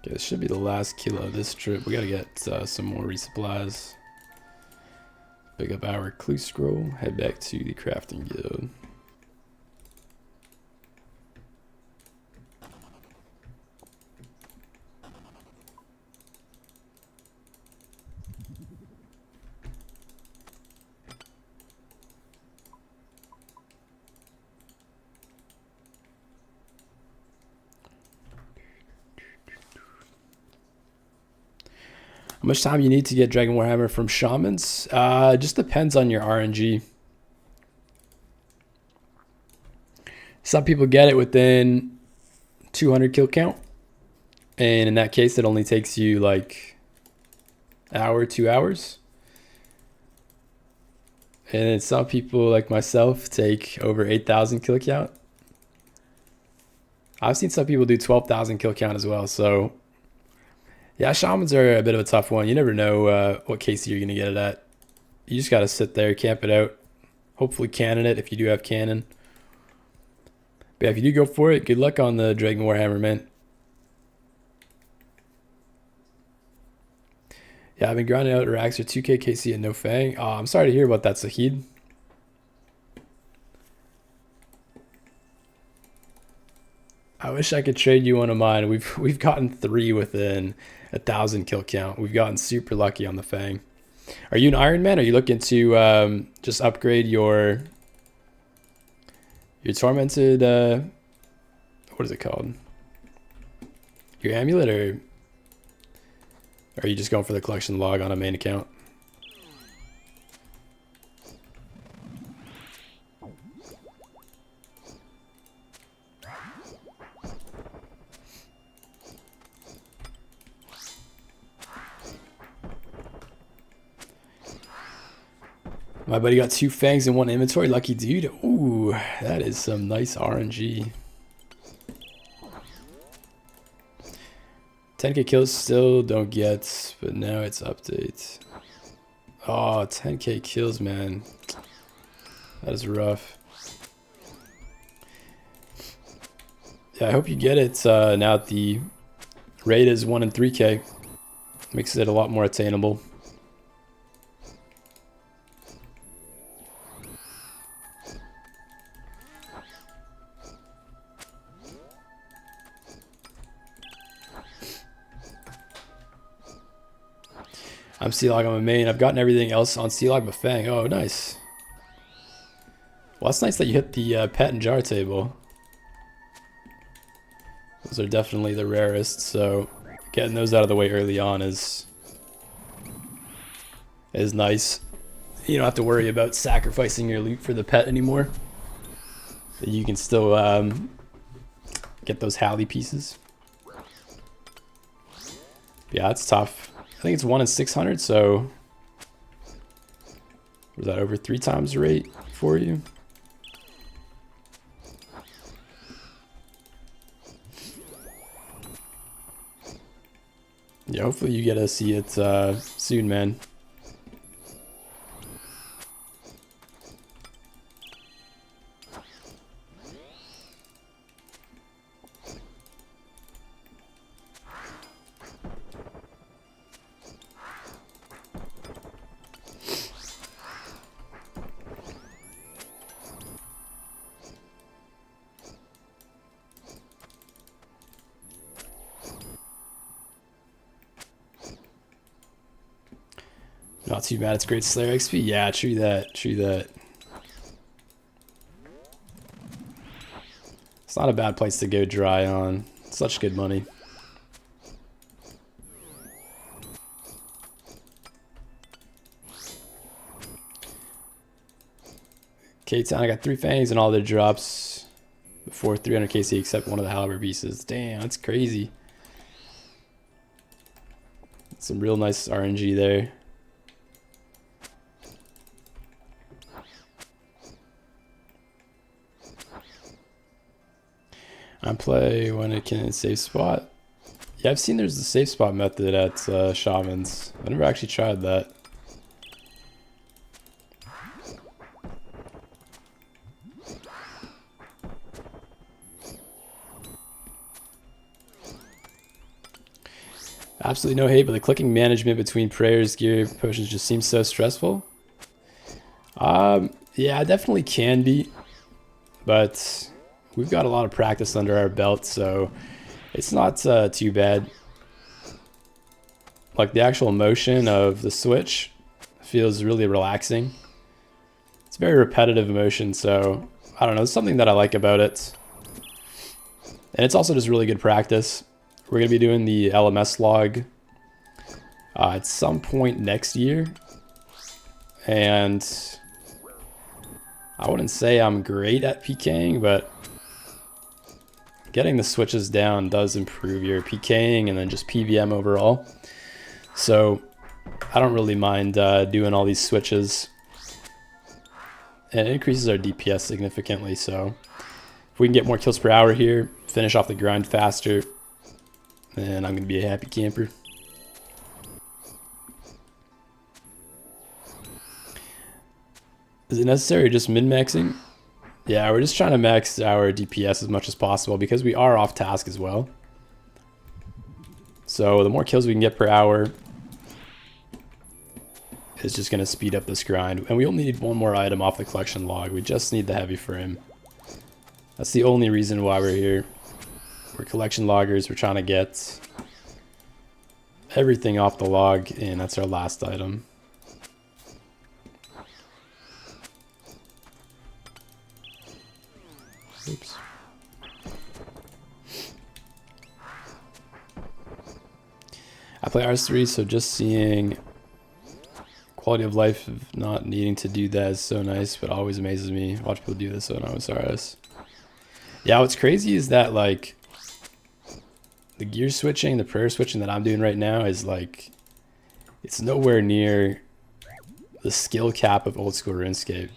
Speaker 1: Okay, this should be the last kill of this trip. We gotta get some more resupplies. Pick up our clue scroll, head back to the crafting guild. How much time you need to get Dragon Warhammer from Shamans? It just depends on your RNG. Some people get it within 200 kill count. And in that case, it only takes you like an hour, 2 hours. And then some people like myself take over 8,000 kill count. I've seen some people do 12,000 kill count as well, so... Yeah, Shamans are a bit of a tough one. You never know what KC you're going to get it at. You just got to sit there, camp it out. Hopefully cannon it if you do have cannon. But yeah, if you do go for it, good luck on the Dragon Warhammer, man. Yeah, I've been grinding out racks for 2k KC and no Fang. Oh, I'm sorry to hear about that, Sahid. I wish I could trade you one of mine. We've gotten 3 within 1,000 kill count. We've gotten super lucky on the Fang. Are you an Iron Man? Are you looking to just upgrade your tormented? What is it called? Your amulet, or are you just going for the collection log on a main account? My buddy got 2 fangs in 1 inventory. Lucky dude. Ooh, that is some nice RNG. 10k kills still don't get, but now it's update. Oh, 10k kills, man. That is rough. Yeah, I hope you get it now that the rate is 1 in 3K. Makes it a lot more attainable. I'm C-Log on my main. I've gotten everything else on C-Log but Fang. Oh, nice. Well, that's nice that you hit the pet and jar table. Those are definitely the rarest, so getting those out of the way early on is nice. You don't have to worry about sacrificing your loot for the pet anymore. You can still get those Halley pieces. Yeah, it's tough. I think it's 1 in 600, so was that over 3 times the rate for you? Yeah, hopefully you get to see it soon, man. Not too bad, it's great Slayer XP. Yeah, true that, true that. It's not a bad place to go dry on. Such good money. K-Town, I got 3 fangs and all their drops before 300 KC except one of the Halberd pieces. Damn, that's crazy. Some real nice RNG there. I play when it can safe spot. Yeah, I've seen there's the safe spot method at Shamans. I never actually tried that. Absolutely no hate, but the clicking management between prayers, gear, potions just seems so stressful. Yeah, it definitely can be, but we've got a lot of practice under our belt, so it's not too bad. Like the actual motion of the switch feels really relaxing. It's very repetitive motion, so I don't know, it's something that I like about it. And it's also just really good practice. We're going to be doing the LMS log at some point next year. And I wouldn't say I'm great at PKing, but getting the switches down does improve your PKing and then just PVM overall. So I don't really mind doing all these switches. And it increases our DPS significantly, so if we can get more kills per hour here, finish off the grind faster, then I'm going to be a happy camper. Is it necessary just min-maxing? Yeah, we're just trying to max our DPS as much as possible because we are off task as well. So the more kills we can get per hour is just going to speed up this grind. And we only need one more item off the collection log. We just need the heavy frame. That's the only reason why we're here. We're collection loggers. We're trying to get everything off the log, and that's our last item. Oops. I play RS3, so just seeing quality of life of not needing to do that is so nice, but always amazes me. Watch people do this on OSRS. Yeah, what's crazy is that like the gear switching, the prayer switching that I'm doing right now is like, it's nowhere near the skill cap of Old School Runescape.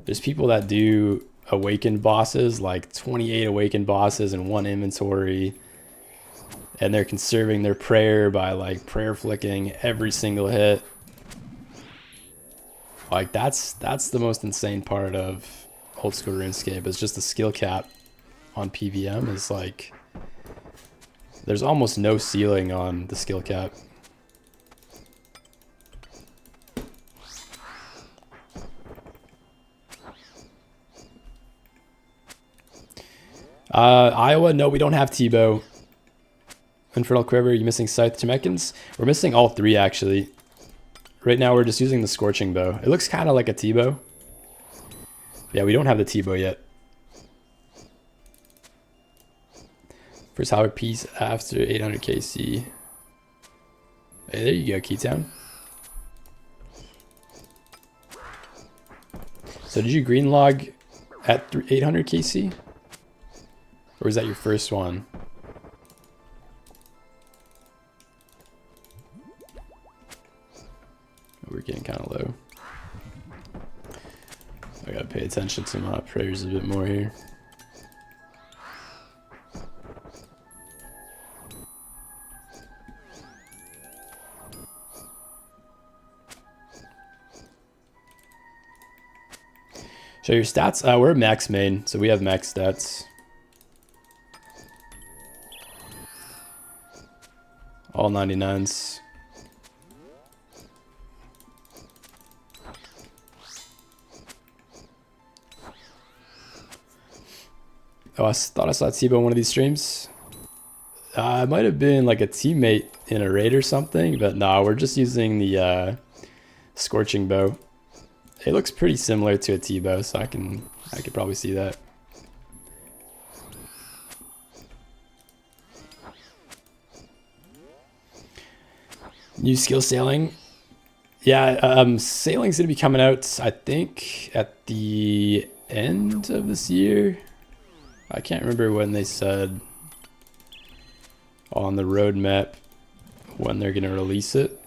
Speaker 1: There's people that do awakened bosses, like 28 awakened bosses in one inventory, and they're conserving their prayer by like prayer flicking every single hit. Like that's the most insane part of Old School Runescape. Is just the skill cap on PVM is like there's almost no ceiling on the skill cap. Iowa, no, we don't have Tebow. Infernal Quiver, you missing Scythe Temekins? We're missing all three, actually. Right now, we're just using the Scorching Bow. It looks kind of like a Tebow. Yeah, we don't have the Tebow yet. First Howard piece after 800 KC. Hey, there you go, Keytown. So did you green log at 800 KC? Or was that your first one? We're getting kind of low. I gotta pay attention to my prayers a bit more here. Show your stats. We're max main, so we have max stats. All 99s. Oh, I thought I saw Tebow in one of these streams. It might have been like a teammate in a raid or something, but no, we're just using the Scorching Bow. It looks pretty similar to a Tebow, so I could probably see that. New skill sailing. Yeah, sailing's gonna be coming out, I think, at the end of this year. I can't remember when they said on the roadmap when they're gonna release it,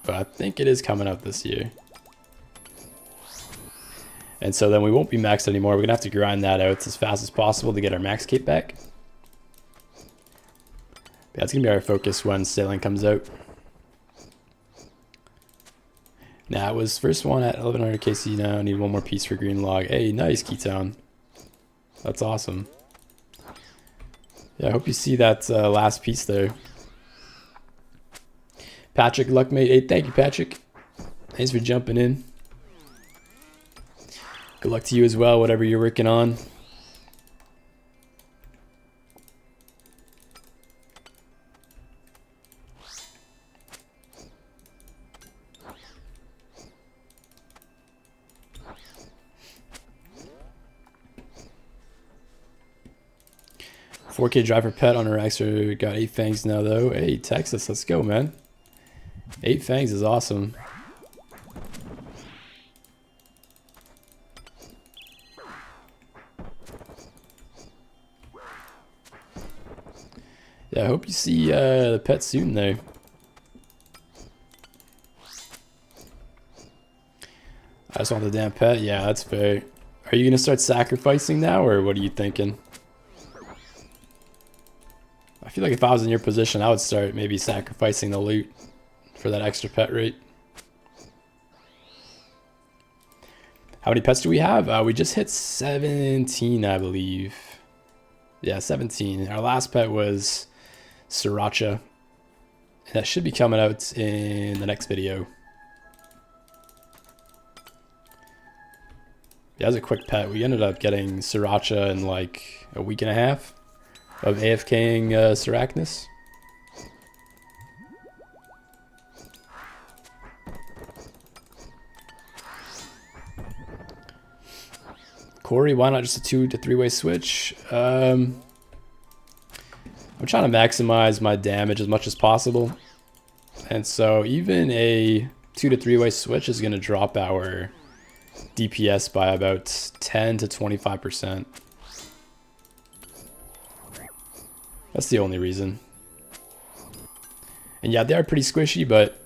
Speaker 1: but I think it is coming out this year. And so then we won't be maxed anymore. We're gonna have to grind that out as fast as possible to get our max cape back. That's gonna be our focus when sailing comes out. Now it was first one at 1100 KC now. I need one more piece for green log. Hey, nice, Keytown. That's awesome. Yeah, I hope you see that last piece there. Patrick Luckmate. Hey, thank you, Patrick. Thanks for jumping in. Good luck to you as well, whatever you're working on. $4K driver pet on her Axer. Got 8 fangs now though. Hey, Texas, let's go, man. 8 fangs is awesome. Yeah, I hope you see the pet soon there. I just want the damn pet. Yeah, that's fair. Are you gonna start sacrificing now, or what are you thinking? I feel like if I was in your position, I would start maybe sacrificing the loot for that extra pet rate. How many pets do we have? We just hit 17, I believe. Yeah, 17. Our last pet was Sriracha. And that should be coming out in the next video. Yeah, that was a quick pet. We ended up getting Sriracha in like a week and a half of AFKing Syrachnus. Corey, why not just a 2 to 3-way switch? I'm trying to maximize my damage as much as possible. And so even a 2 to 3-way switch is going to drop our DPS by about 10 to 25%. That's the only reason. And yeah, they are pretty squishy, but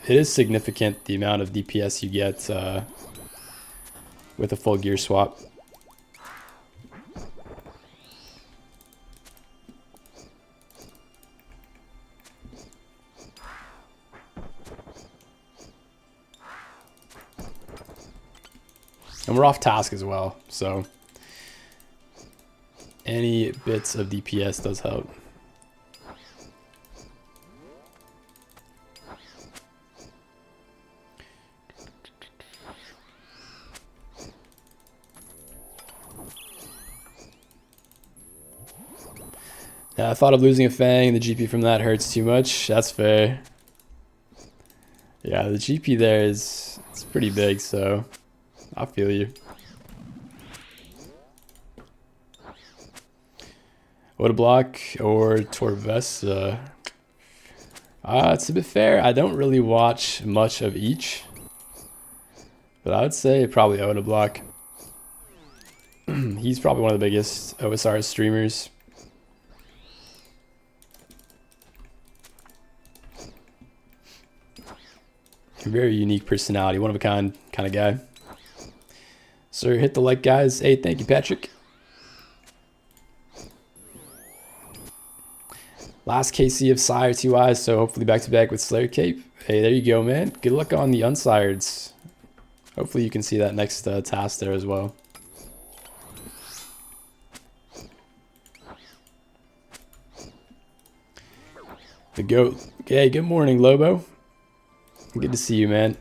Speaker 1: it is significant the amount of DPS you get with a full gear swap. And we're off task as well, so any bits of DPS does help. Yeah, I thought of losing a Fang. The GP from that hurts too much. That's fair. Yeah, the GP there is it's pretty big, so I feel you. Oda block or Torvest? It's a bit fair. I don't really watch much of each, but I would say probably Oda block. He's probably one of the biggest OSR streamers. Very unique personality, one of a kind of guy. So hit the like, guys. Hey, thank you, Patrick. Last KC of Sire 2 eyes, so hopefully back to back with Slayer Cape. Hey, there you go, man. Good luck on the unsireds. Hopefully you can see that next task there as well. The goat. Okay, good morning, Lobo. Good to see you, man.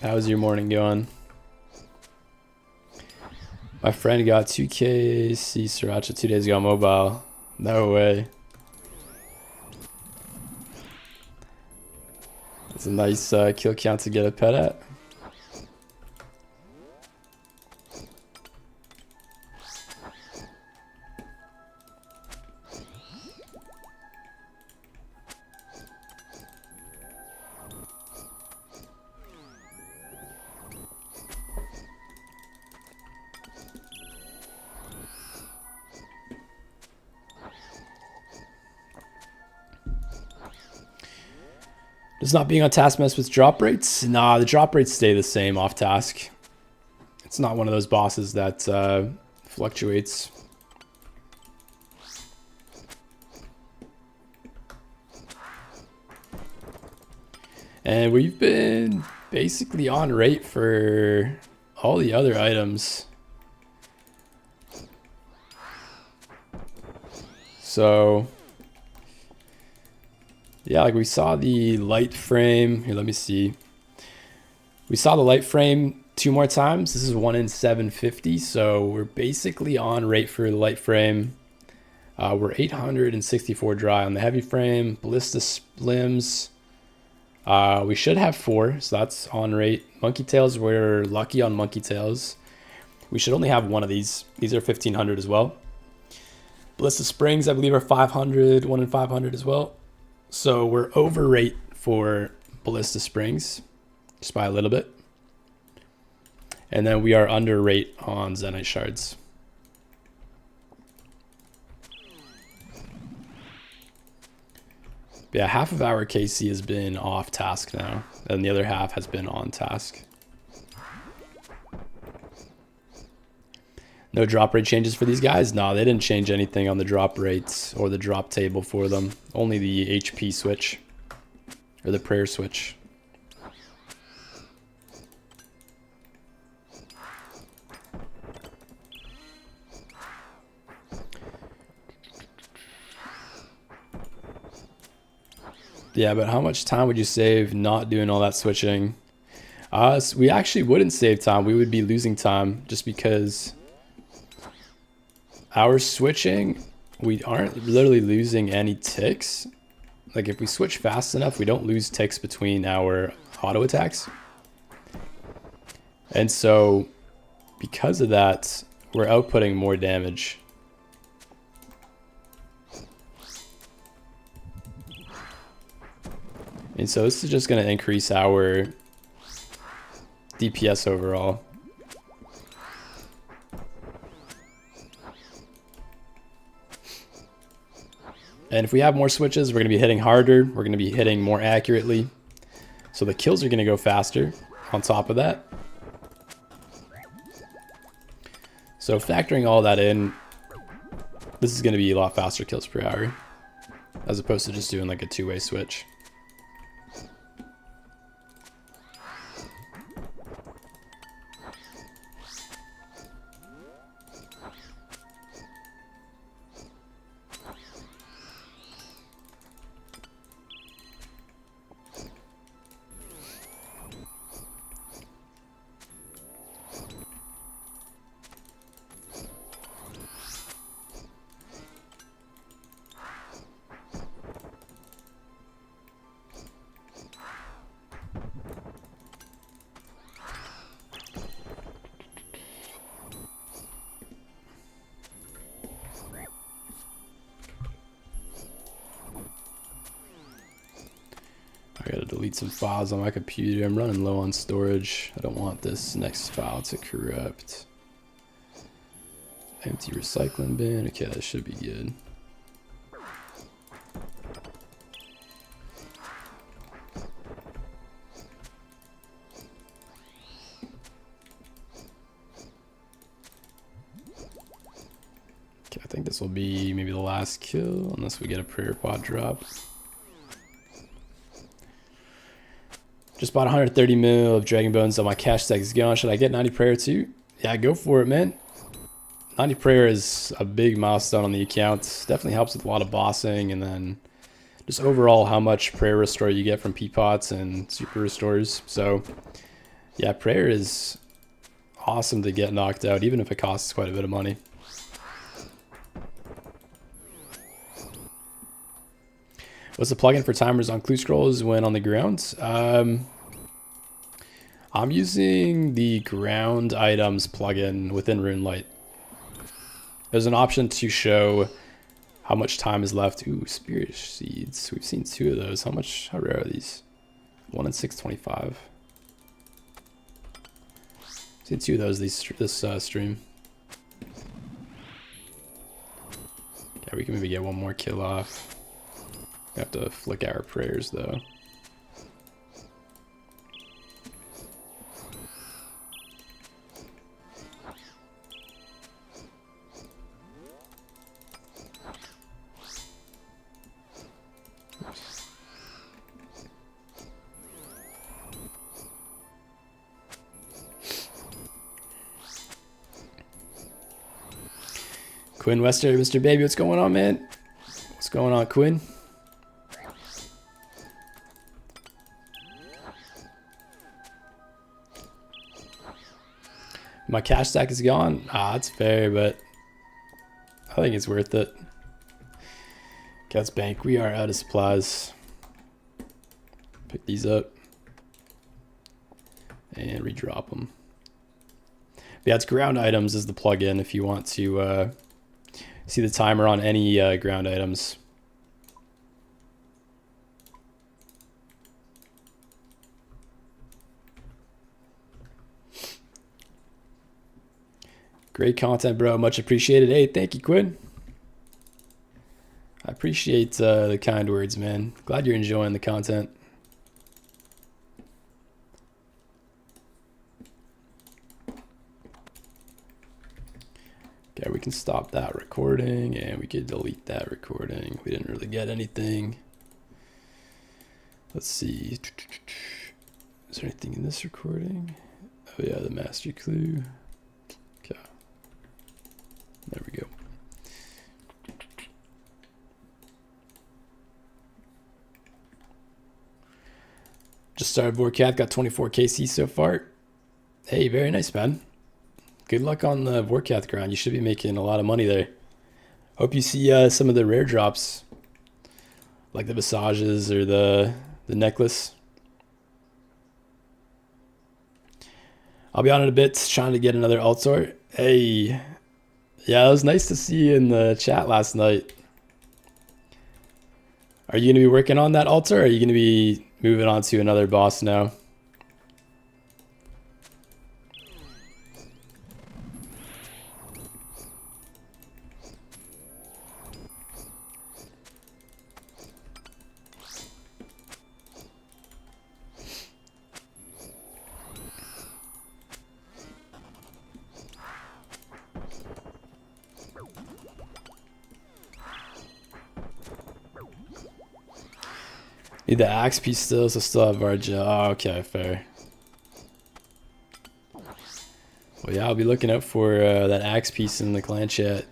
Speaker 1: How's your morning going? My friend got 2K C Sriracha 2 days ago on mobile. No way. It's a nice kill count to get a pet at. Does not being on task mess with drop rates? Nah, the drop rates stay the same off task. It's not one of those bosses that fluctuates. And we've been basically on rate for all the other items. So yeah, like we saw the light frame. Here, let me see. We saw the light frame 2 more times. This is 1 in 750. So we're basically on rate for the light frame. We're 864 dry on the heavy frame. Ballista limbs. We should have 4, so that's on rate. Monkey tails, we're lucky on monkey tails. We should only have 1 of these. These are 1500 as well. Ballista springs, I believe, are 500, 1 in 500 as well. So we're over rate for Ballista Springs, just by a little bit. And then we are under rate on Zenite Shards. Yeah, half of our KC has been off task now, and the other half has been on task. No drop rate changes for these guys? No, they didn't change anything on the drop rates or the drop table for them. Only the HP switch or the prayer switch. Yeah, but how much time would you save not doing all that switching? So we actually wouldn't save time. We would be losing time just because our switching, we aren't literally losing any ticks. Like if we switch fast enough, we don't lose ticks between our auto attacks. And so because of that, we're outputting more damage. And so this is just going to increase our DPS overall. And if we have more switches, we're going to be hitting harder. We're going to be hitting more accurately. So the kills are going to go faster on top of that. So factoring all that in, this is going to be a lot faster kills per hour, as opposed to just doing like a 2-way switch. delete some files on my computer. I'm running low on storage. I don't want this next file to corrupt. Empty recycling bin. Okay, that should be good. Okay, I think this will be maybe the last kill, unless we get a prayer pod drop. Just bought 130 mil of Dragon Bones on my cash stack is gone. Should I get 90 prayer too? Yeah, go for it, man. 90 prayer is a big milestone on the account. Definitely helps with a lot of bossing, and then just overall how much prayer restore you get from Peapots and super restores. So yeah, prayer is awesome to get knocked out, even if it costs quite a bit of money. What's the plugin for timers on clue scrolls when on the ground? I'm using the ground items plugin within RuneLite. There's an option to show how much time is left. Ooh, spirit seeds. We've seen 2 of those. How rare are these? 1 in 625. Seen 2 of those this stream. Okay, we can maybe get one more kill off. We have to flick our prayers though. Quinn Wester, Mr. Baby, what's going on, man? What's going on, Quinn? My cash stack is gone. Ah, that's fair, but I think it's worth it. Cats Bank, we are out of supplies. Pick these up and redrop them. But yeah, it's ground items is the plugin if you want to see the timer on any ground items. Great content, bro. Much appreciated. Hey, thank you, Quinn. I appreciate the kind words, man. Glad you're enjoying the content. Okay, we can stop that recording and we can delete that recording. We didn't really get anything. Let's see. Is there anything in this recording? Oh yeah, the master clue. Okay. There we go. Just started Vorcat, got 24 KC so far. Hey, very nice, man. Good luck on the Vorkath grind. You should be making a lot of money there. Hope you see some of the rare drops, like the massages or the necklace. I'll be on it a bit, trying to get another altar. Hey, yeah, it was nice to see you in the chat last night. Are you going to be working on that altar, or are you going to be moving on to another boss now? Need the axe piece still, so still have Varja. Oh, okay, fair. Well, yeah, I'll be looking out for that axe piece in the clan chat.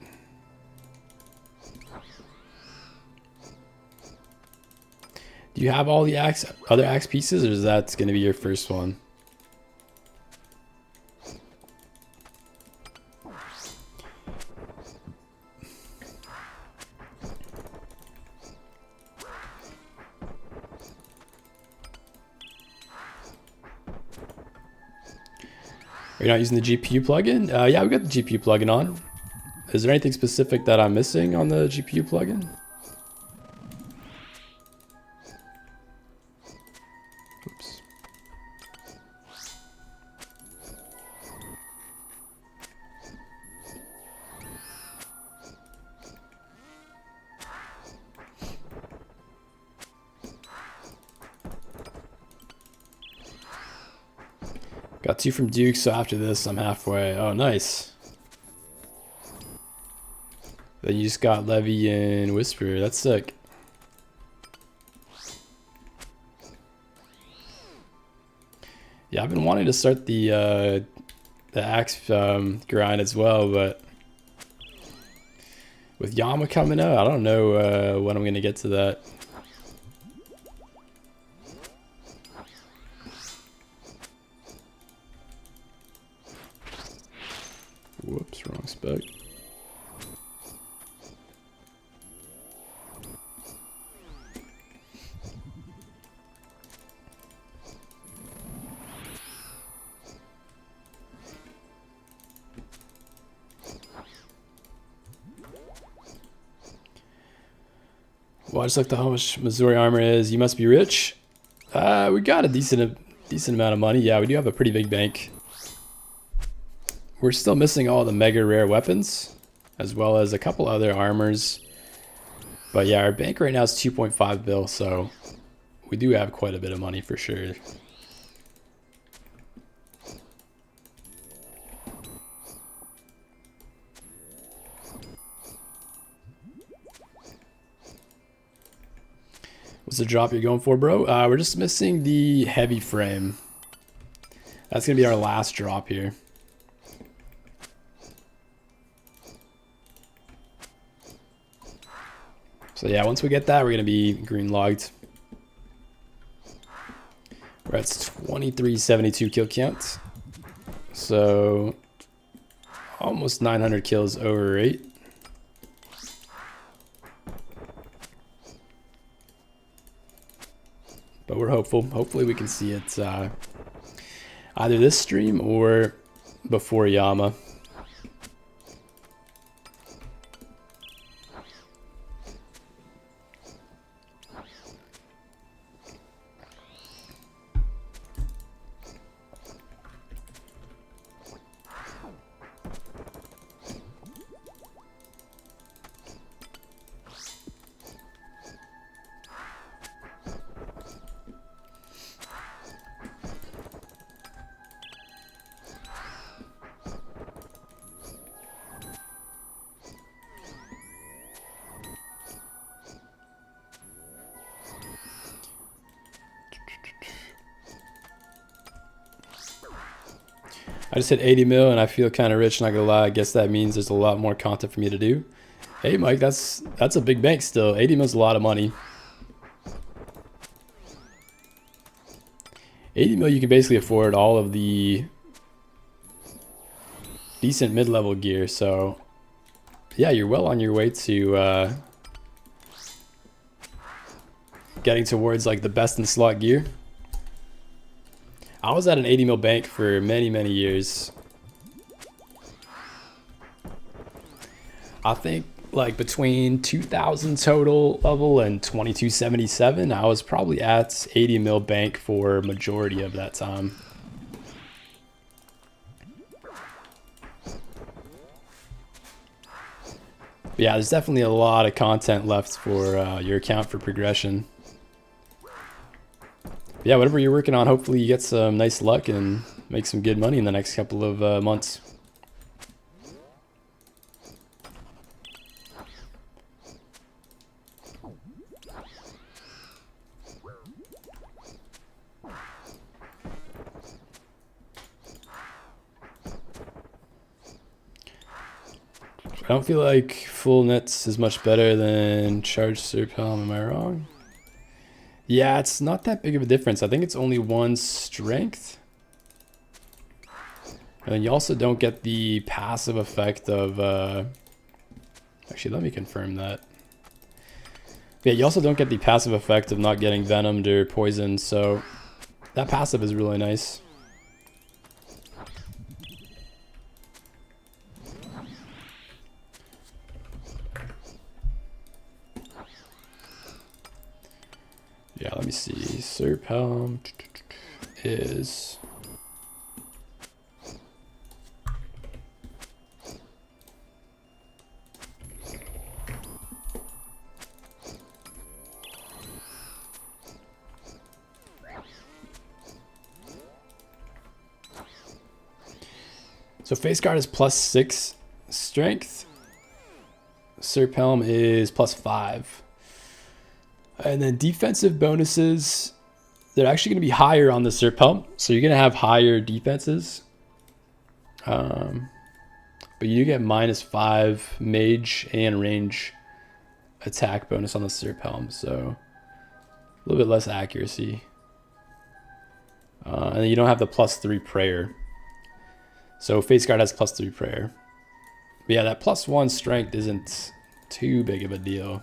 Speaker 1: Do you have all the other axe pieces, or is that going to be your first one? Are you not using the GPU plugin? Yeah, we got the GPU plugin on. Is there anything specific that I'm missing on the GPU plugin? Got 2 from Duke, so after this I'm halfway. Oh, nice. Then you just got Levy and Whisper. That's sick. Yeah, I've been wanting to start the axe grind as well, but with Yama coming out, I don't know when I'm gonna get to that. Whoops, wrong spec. Well, I just looked at how much Missouri armor is. You must be rich. We got a decent amount of money. Yeah, we do have a pretty big bank. We're still missing all the mega rare weapons, as well as a couple other armors. But yeah, our bank right now is 2.5 bill, so we do have quite a bit of money for sure. What's the drop you're going for, bro? We're just missing the heavy frame. That's gonna be our last drop here. So yeah, once we get that, we're gonna be green logged. We're at 2372 kill count. So almost 900 kills over 8. But we're hopeful. Hopefully we can see it either this stream or before Yama. I just hit 80 mil and I feel kind of rich, not gonna lie. I guess that means there's a lot more content for me to do. Hey Mike, that's a big bank still. 80 mil is a lot of money. 80 mil, you can basically afford all of the decent mid-level gear. So yeah, you're well on your way to getting towards like the best in slot gear. I was at an 80 mil bank for many years. I think like between 2000 total level and 2277, I was probably at 80 mil bank for majority of that time. But yeah, there's definitely a lot of content left for your account for progression. Yeah, whatever you're working on, hopefully you get some nice luck and make some good money in the next couple of months. I don't feel like full nets is much better than charged Serp Helm, am I wrong? Yeah, it's not that big of a difference. I think it's only 1 strength. And then you also don't get the passive effect of... Actually, let me confirm that. Yeah, you also don't get the passive effect of not getting venomed or poisoned, so that passive is really nice. Yeah, let me see. Serp Helm is... So face guard is +6 strength. Serp helm is +5. And then defensive bonuses, they're actually going to be higher on the Serp helm. So you're going to have higher defenses. But you do get -5 mage and range attack bonus on the Serp helm. So a little bit less accuracy. And then you don't have the +3 prayer. So face guard has +3 prayer. But yeah, that +1 strength isn't too big of a deal.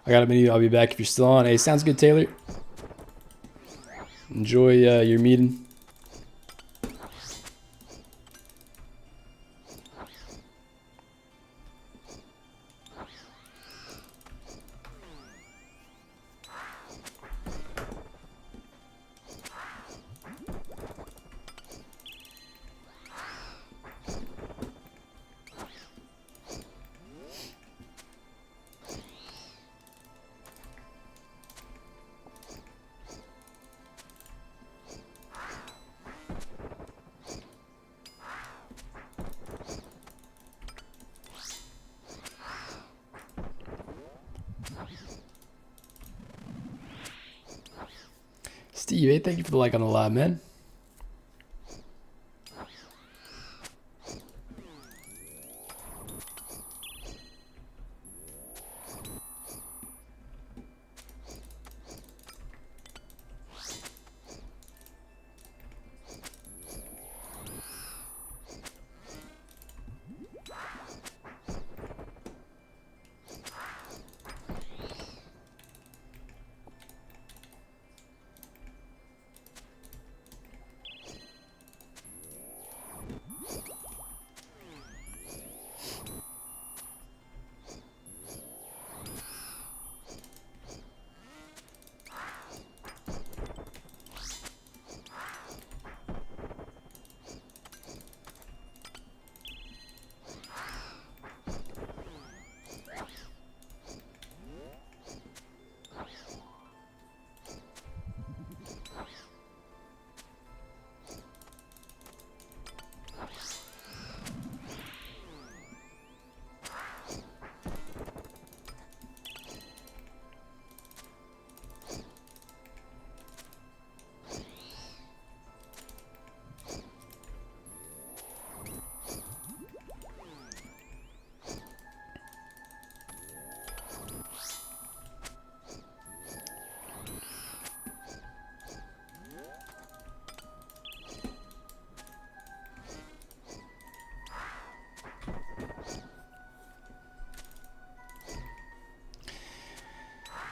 Speaker 1: I got a minute. I'll be back if you're still on. Hey, sounds good, Taylor. Enjoy your meeting. Steve, hey, thank you for the like on the live, man.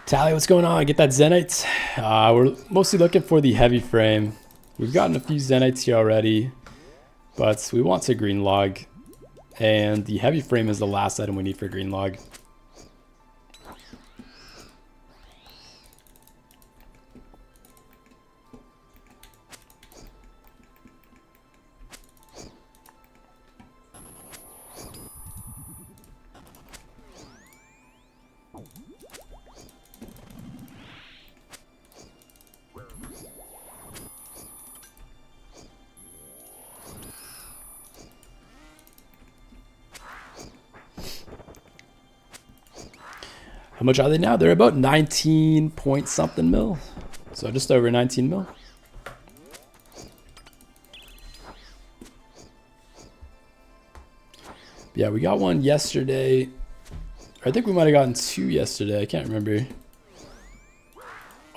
Speaker 1: Tally, what's going on? Get that Zenite. We're mostly looking for the heavy frame. We've gotten a few Zenites here already, but we want a green log. And the heavy frame is the last item we need for green log. How much are they now? They're about 19 point something mil. So just over 19 mil. Yeah, we got one yesterday. I think we might have gotten 2 yesterday. I can't remember.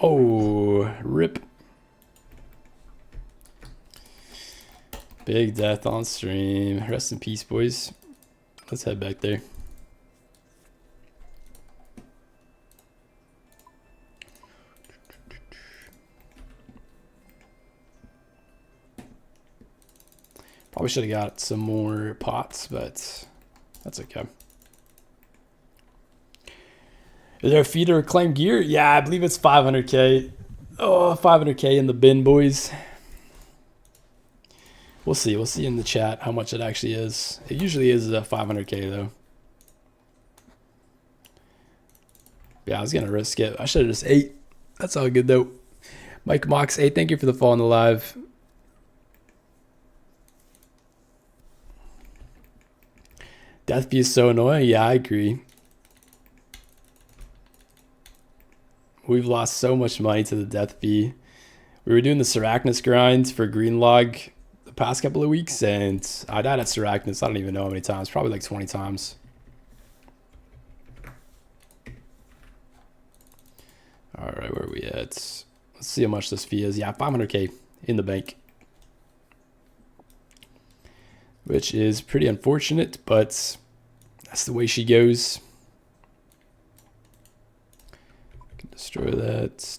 Speaker 1: Oh, rip. Big death on stream. Rest in peace, boys. Let's head back there. Probably should have got some more pots, but that's okay. Is there a feeder or claim gear? Yeah, I believe it's 500k. Oh, 500k in the bin, boys. We'll see. We'll see in the chat how much it actually is. It usually is 500k though. Yeah, I was gonna risk it. I should have just ate. That's all good though. Mike Mox, hey, thank you for the follow on the live. Death Bee is so annoying. Yeah, I agree. We've lost so much money to the Death Bee. We were doing the Seracnus grind for Greenlog the past couple of weeks, and I died at Seracnus. I don't even know how many times. Probably like 20 times. All right, where are we at? Let's see how much this fee is. Yeah, 500k in the bank. Which is pretty unfortunate, but that's the way she goes. Can destroy that.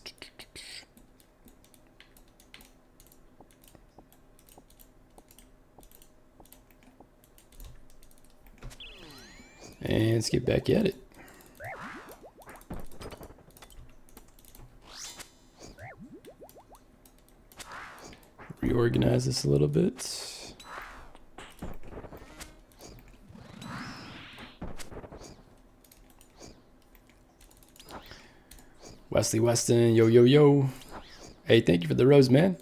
Speaker 1: And let's get back at it. Reorganize this a little bit. Wesley Weston, yo, yo, yo. Hey, thank you for the rose, man.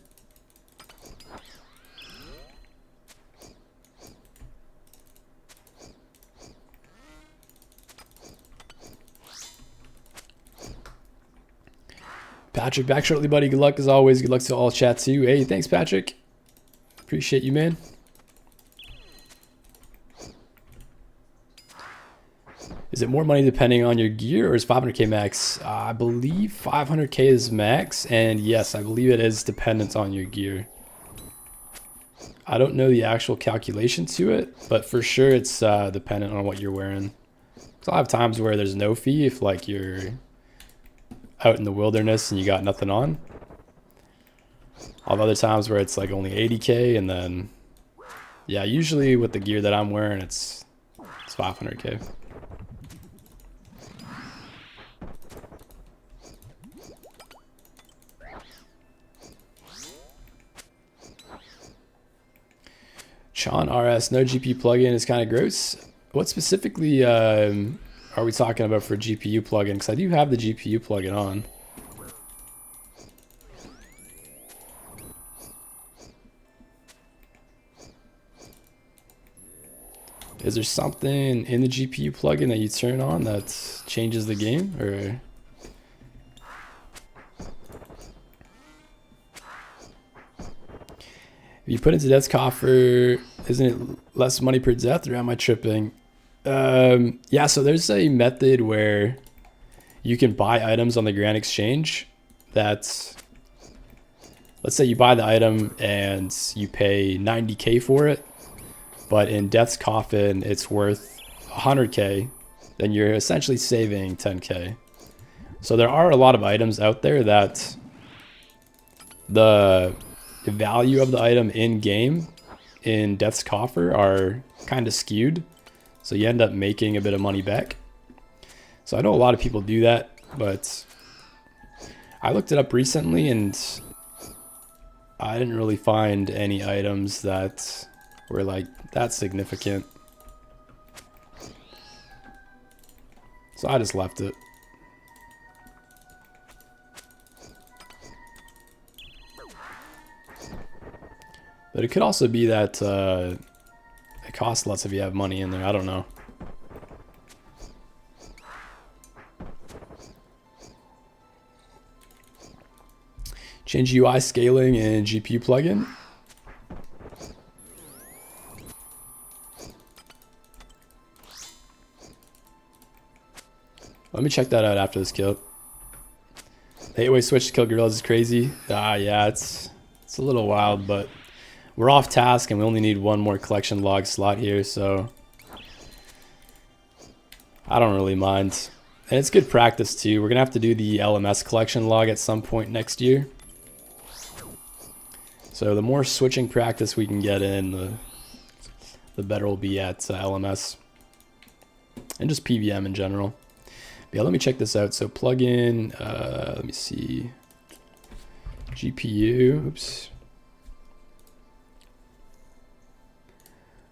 Speaker 1: Patrick, back shortly, buddy. Good luck as always. Good luck to all chat too. Hey, thanks, Patrick. Appreciate you, man. Is it more money depending on your gear, or is 500k max? I believe 500k is max, and yes, I believe it is dependent on your gear. I don't know the actual calculation to it, but for sure it's dependent on what you're wearing. So I have times where there's no fee if like you're out in the wilderness and you got nothing on. I'll have other times where it's like only 80k, and then yeah, usually with the gear that I'm wearing, it's 500k. Sean RS, no GPU plugin is kind of gross. What specifically are we talking about for GPU plugin? Because I do have the GPU plugin on. Is there something in the GPU plugin that you turn on that changes the game, or? If you put into Death's Coffer, isn't it less money per death, or am I tripping? Yeah, so there's a method where you can buy items on the Grand Exchange that, let's say you buy the item and you pay 90k for it, but in Death's Coffin it's worth 100k, then you're essentially saving 10k. So there are a lot of items out there that the value of the item in game in Death's Coffer are kind of skewed, so you end up making a bit of money back. So I know a lot of people do that, but I looked it up recently and I didn't really find any items that were like that significant, so I just left it. But it could also be that it costs less if you have money in there. I don't know. Change UI scaling and GPU plugin. Let me check that out after this kill. The 8-way switch to kill gorillas is crazy. Yeah, it's a little wild, but we're off task and we only need one more collection log slot here, so I don't really mind. And it's good practice too. We're gonna have to do the LMS collection log at some point next year. So the more switching practice we can get in, the better we'll be at LMS. And just PVM in general. But yeah, let me check this out. So plugin, let me see. GPU, oops.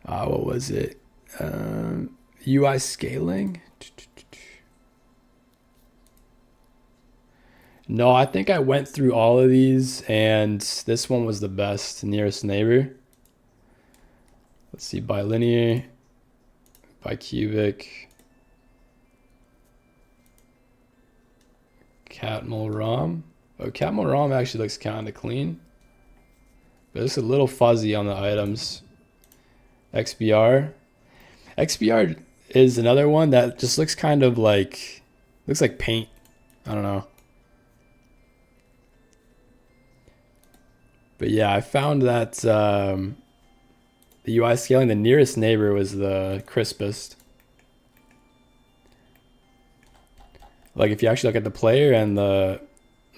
Speaker 1: What was it? UI scaling? No, I think I went through all of these and this one was the best, nearest neighbor. Let's see, bilinear, bicubic, Catmull ROM. Oh, Catmull ROM actually looks kind of clean, but it's a little fuzzy on the items. XBR. XBR is another one that just looks kind of like, looks like paint. I don't know. But yeah, I found that the UI scaling, the nearest neighbor was the crispest. Like if you actually look at the player and the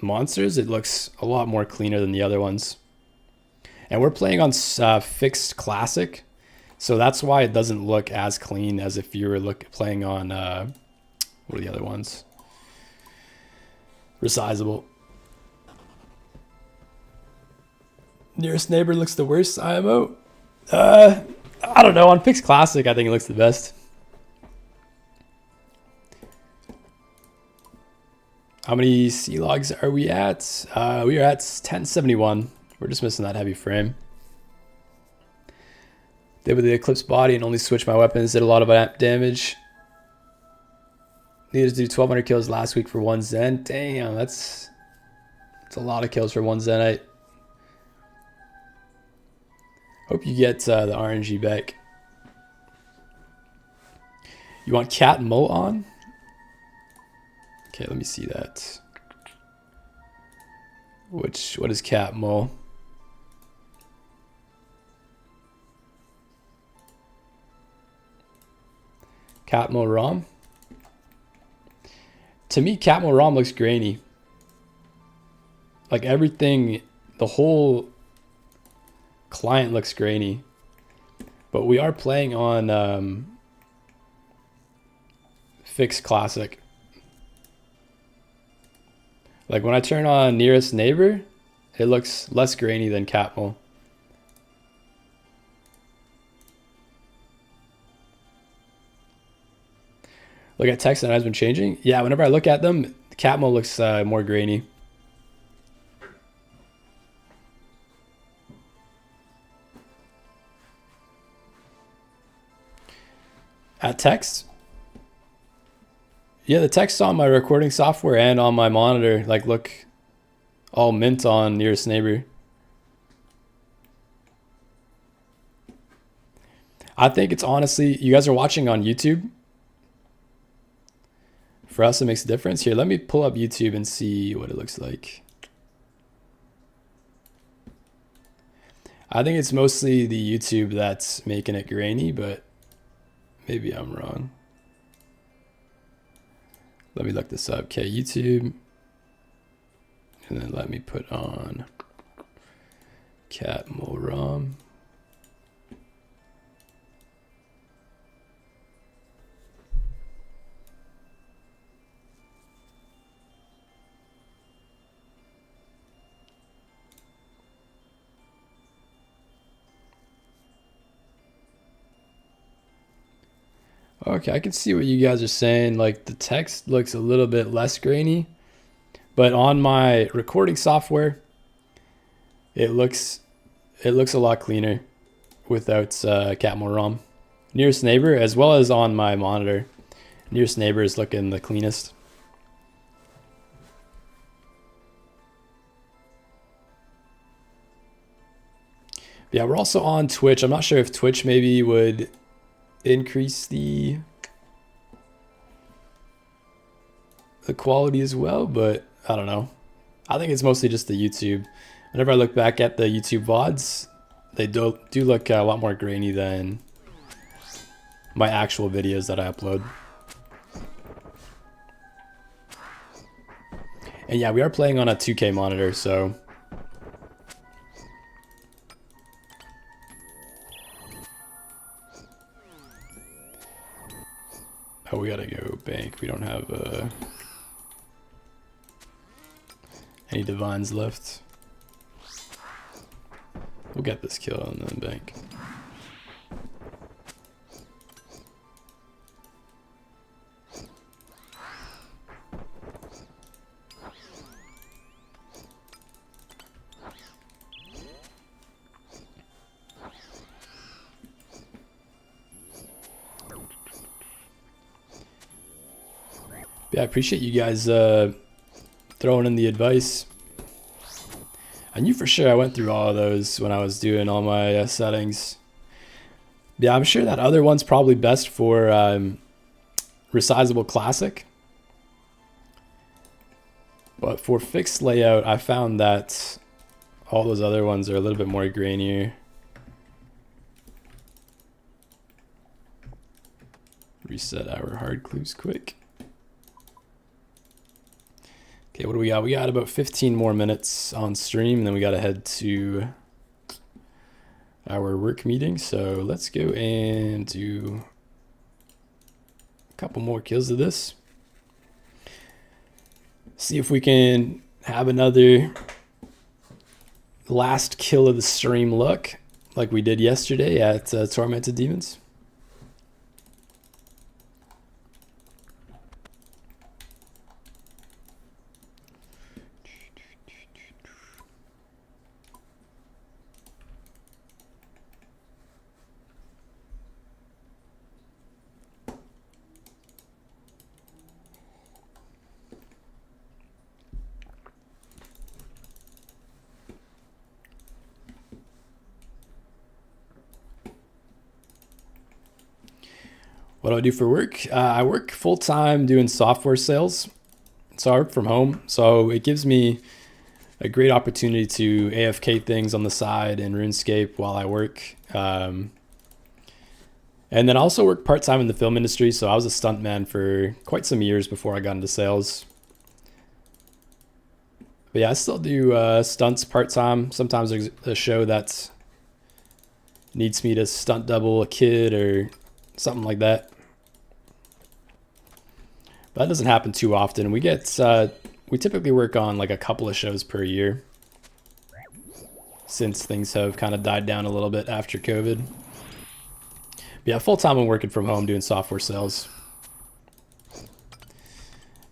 Speaker 1: monsters, it looks a lot more cleaner than the other ones. And we're playing on fixed classic, so that's why it doesn't look as clean as if you were playing on, what are the other ones? Resizable. Nearest neighbor looks the worst, IMO. I don't know, on fixed classic, I think it looks the best. How many C logs are we at? We are at 1071. We're just missing that heavy frame. Did with the Eclipse body and only switch my weapons. Did a lot of damage. Needed to do 1200 kills last week for one Zen. Damn, that's a lot of kills for one Zenite. Hope you get the RNG back. You want Catmull on? Okay, let me see that. What is Catmull? Catmull ROM? To me, Catmull ROM looks grainy. Like everything, the whole client looks grainy. But we are playing on fixed classic. Like when I turn on nearest neighbor, it looks less grainy than Catmull. Look at text that has been changing. Yeah, whenever I look at them, Catmull looks more grainy. At text? Yeah, the text on my recording software and on my monitor like look all mint on nearest neighbor. I think it's honestly, you guys are watching on YouTube. For us, it makes a difference. Here, let me pull up YouTube and see what it looks like. I think it's mostly the YouTube that's making it grainy, but maybe I'm wrong. Let me look this up. Okay, YouTube. And then let me put on Catmull ROM. Okay, I can see what you guys are saying. Like the text looks a little bit less grainy, but on my recording software, it looks a lot cleaner without Catmull ROM. Nearest neighbor, as well as on my monitor, nearest neighbor is looking the cleanest. Yeah, we're also on Twitch. I'm not sure if Twitch maybe would increase the quality as well, but I don't know. I think it's mostly just the YouTube. Whenever I look back at the YouTube VODs, they do look a lot more grainy than my actual videos that I upload. And yeah, we are playing on a 2K monitor, so oh, we gotta go bank. We don't have any divines left. We'll get this kill on the bank. Yeah, I appreciate you guys throwing in the advice. I knew for sure I went through all of those when I was doing all my settings. Yeah, I'm sure that other one's probably best for resizable classic. But for fixed layout, I found that all those other ones are a little bit more grainier. Reset our hard clues quick. Okay, what do we got? We got about 15 more minutes on stream, and then we got to head to our work meeting. So let's go and do a couple more kills of this. See if we can have another last kill of the stream luck like we did yesterday at Tormented Demons. What do I do for work? I work full-time doing software sales. So I work from home. So it gives me a great opportunity to AFK things on the side in RuneScape while I work. And then I also work part-time in the film industry. So I was a stuntman for quite some years before I got into sales. But yeah, I still do stunts part-time. Sometimes there's a show that needs me to stunt double a kid or something like that. But that doesn't happen too often. We typically work on like a couple of shows per year since things have kind of died down a little bit after COVID. But yeah, full time I'm working from home doing software sales.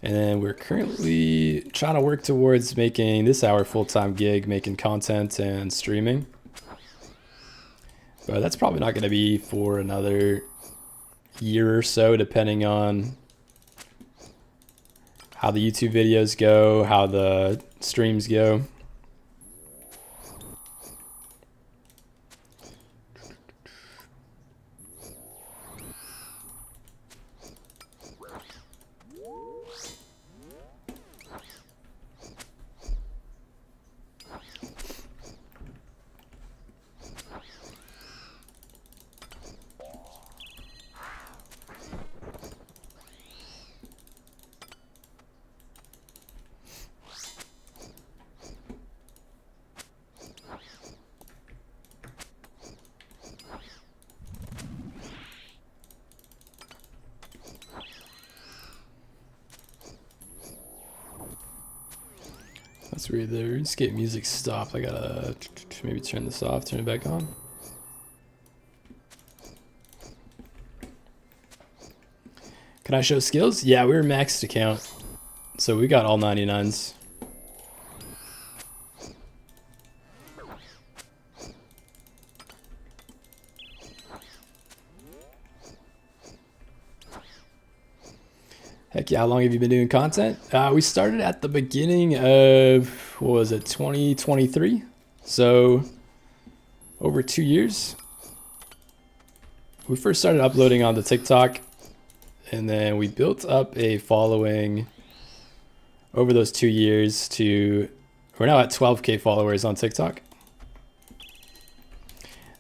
Speaker 1: And then we're currently trying to work towards making this our full-time gig, making content and streaming. But that's probably not going to be for another year or so, depending on how the YouTube videos go, how the streams go. That's weird. The RuneScape music stopped. I gotta maybe turn this off, turn it back on. Can I show skills? Yeah, we were maxed account, so we got all 99s. Heck yeah, how long have you been doing content? We started at the beginning of, what was it, 2023? So, over 2 years. We first started uploading onto TikTok, and then we built up a following over those 2 years to, we're now at 12K followers on TikTok.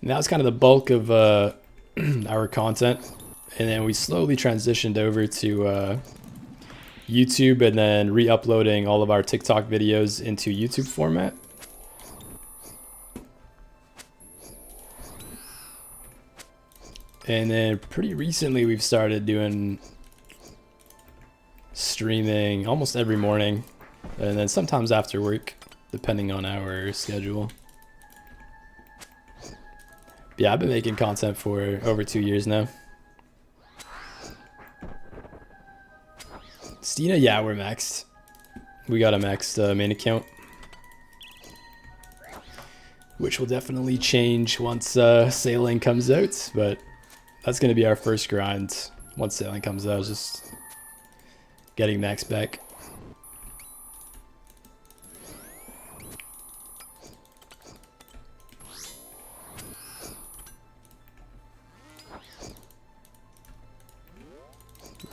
Speaker 1: And that was kind of the bulk of our content. And then we slowly transitioned over to YouTube, and then re-uploading all of our TikTok videos into YouTube format. And then pretty recently we've started doing streaming almost every morning, and then sometimes after work, depending on our schedule. Yeah, I've been making content for over 2 years now. Stina, yeah, we're maxed. We got a maxed main account, which will definitely change once sailing comes out, but that's going to be our first grind once sailing comes out, just getting max back.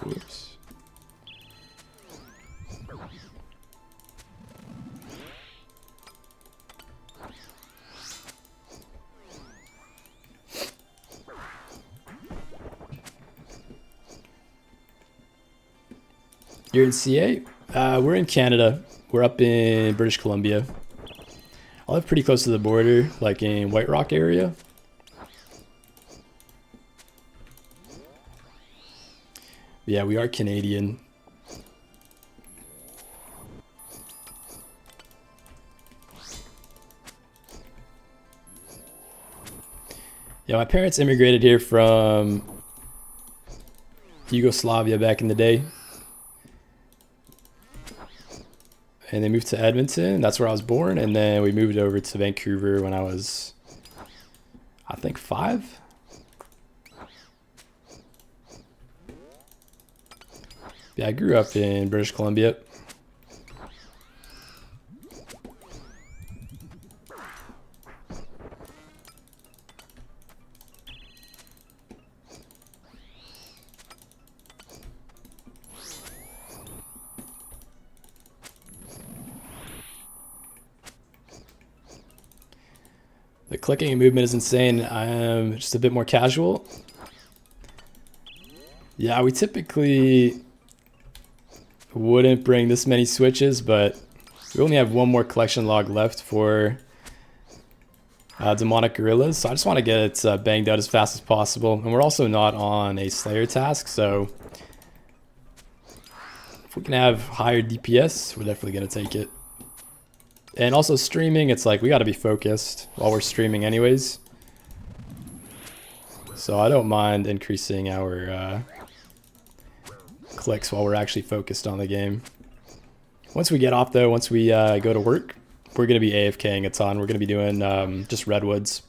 Speaker 1: Whoops. You're in CA? We're in Canada. We're up in British Columbia. I live pretty close to the border, like in White Rock area. Yeah, we are Canadian. Yeah, my parents immigrated here from Yugoslavia back in the day. And they moved to Edmonton. That's where I was born. And then we moved over to Vancouver when I was, I think, 5. Yeah, I grew up in British Columbia. The clicking and movement is insane. I am just a bit more casual. Yeah, we typically wouldn't bring this many switches, but we only have one more collection log left for demonic gorillas, so I just want to get it banged out as fast as possible. And we're also not on a slayer task, so if we can have higher DPS, we're definitely going to take it. And also streaming, it's like we got to be focused while we're streaming anyways, so I don't mind increasing our clicks while we're actually focused on the game. Once we get off though, once we go to work, we're going to be AFKing a ton. We're going to be doing just redwoods.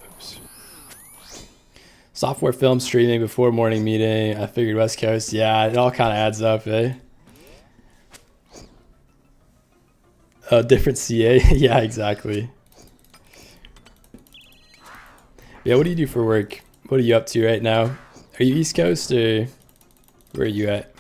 Speaker 1: Oops. Software film streaming before morning meeting. I figured West Coast. Yeah, it all kind of adds up, eh? Different CA. Yeah, exactly. Yeah, what do you do for work? What are you up to right now? Are you East Coast or where are you at?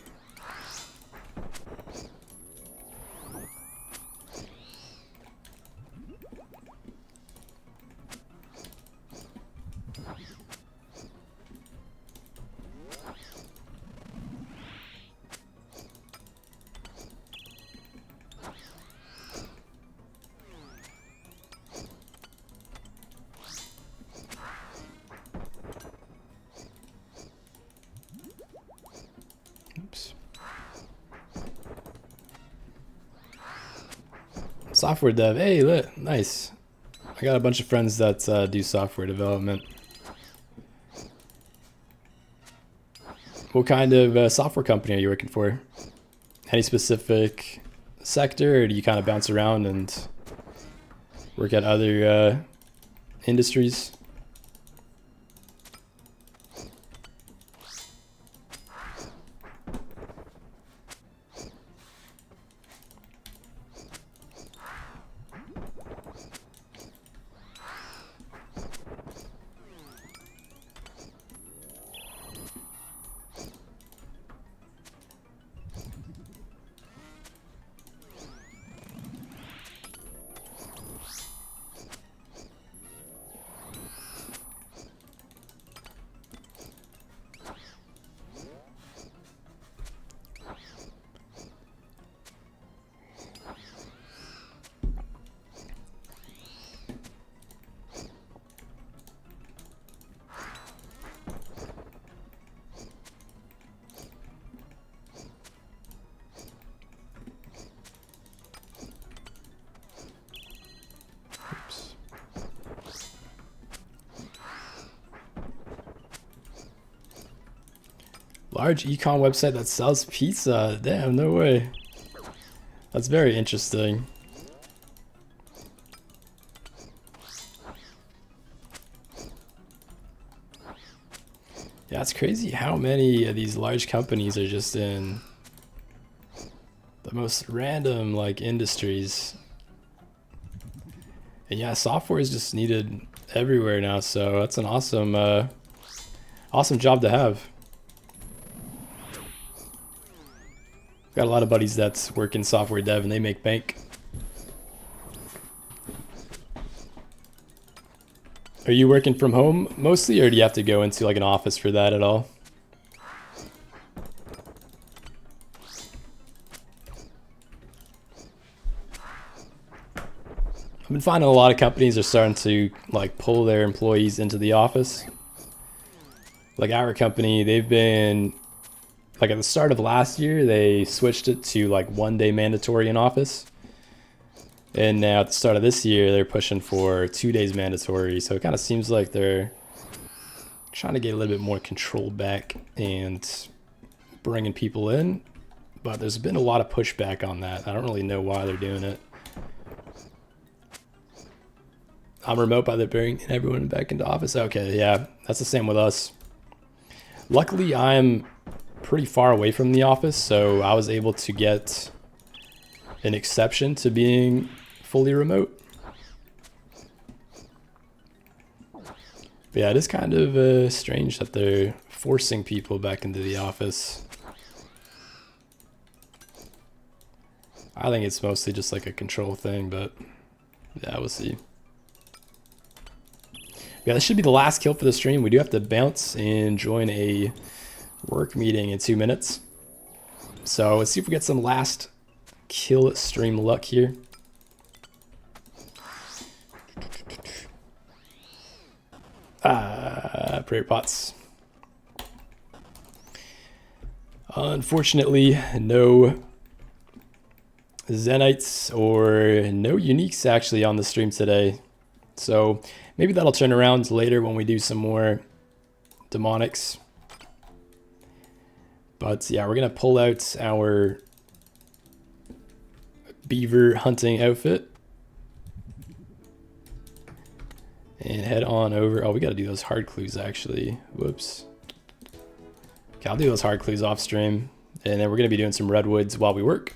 Speaker 1: Oops. Software dev. Hey, look, nice. I got a bunch of friends that do software development. What kind of software company are you working for? Any specific sector, or do you kind of bounce around and work at other industries? Large econ website that sells pizza. Damn, no way. That's very interesting. Yeah, it's crazy how many of these large companies are just in the most random like industries. And yeah, software is just needed everywhere now, so that's an awesome awesome job to have. Got a lot of buddies that work in software dev and they make bank. Are you working from home mostly, or do you have to go into like an office for that at all? I've been finding a lot of companies are starting to like pull their employees into the office. Like our company, they've been like at the start of last year, they switched it to like 1 day mandatory in office. And now at the start of this year, they're pushing for 2 days mandatory. So it kind of seems like they're trying to get a little bit more control back and bringing people in. But there's been a lot of pushback on that. I don't really know why they're doing it. I'm remote, but they're bringing everyone back into office. Okay, yeah, that's the same with us. Luckily, I'm pretty far away from the office, so I was able to get an exception to being fully remote. But yeah, it is kind of strange that they're forcing people back into the office. I think it's mostly just like a control thing, but yeah, we'll see. Yeah, this should be the last kill for the stream. We do have to bounce and join a work meeting in 2 minutes. So let's see if we get some last kill stream luck here. Prayer pots. Unfortunately, no Zenites or no uniques actually on the stream today. So maybe that'll turn around later when we do some more demonics. But yeah, we're gonna pull out our beaver hunting outfit and head on over. Oh, we gotta do those hard clues actually. Whoops. Okay, I'll do those hard clues off stream, and then we're gonna be doing some redwoods while we work.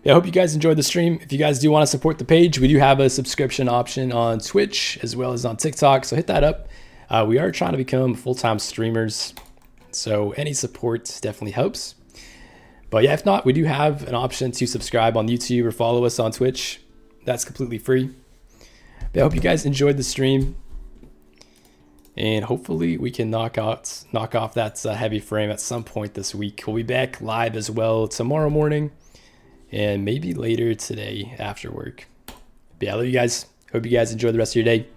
Speaker 1: Yeah, I hope you guys enjoyed the stream. If you guys do want to support the page, we do have a subscription option on Twitch as well as on TikTok, so hit that up. We are trying to become full-time streamers, so any support definitely helps. But yeah, if not, we do have an option to subscribe on YouTube or follow us on Twitch. That's completely free. But I hope you guys enjoyed the stream, and hopefully we can knock off that heavy frame at some point this week. We'll be back live as well tomorrow morning, and maybe later today after work. But yeah, I love you guys. Hope you guys enjoy the rest of your day.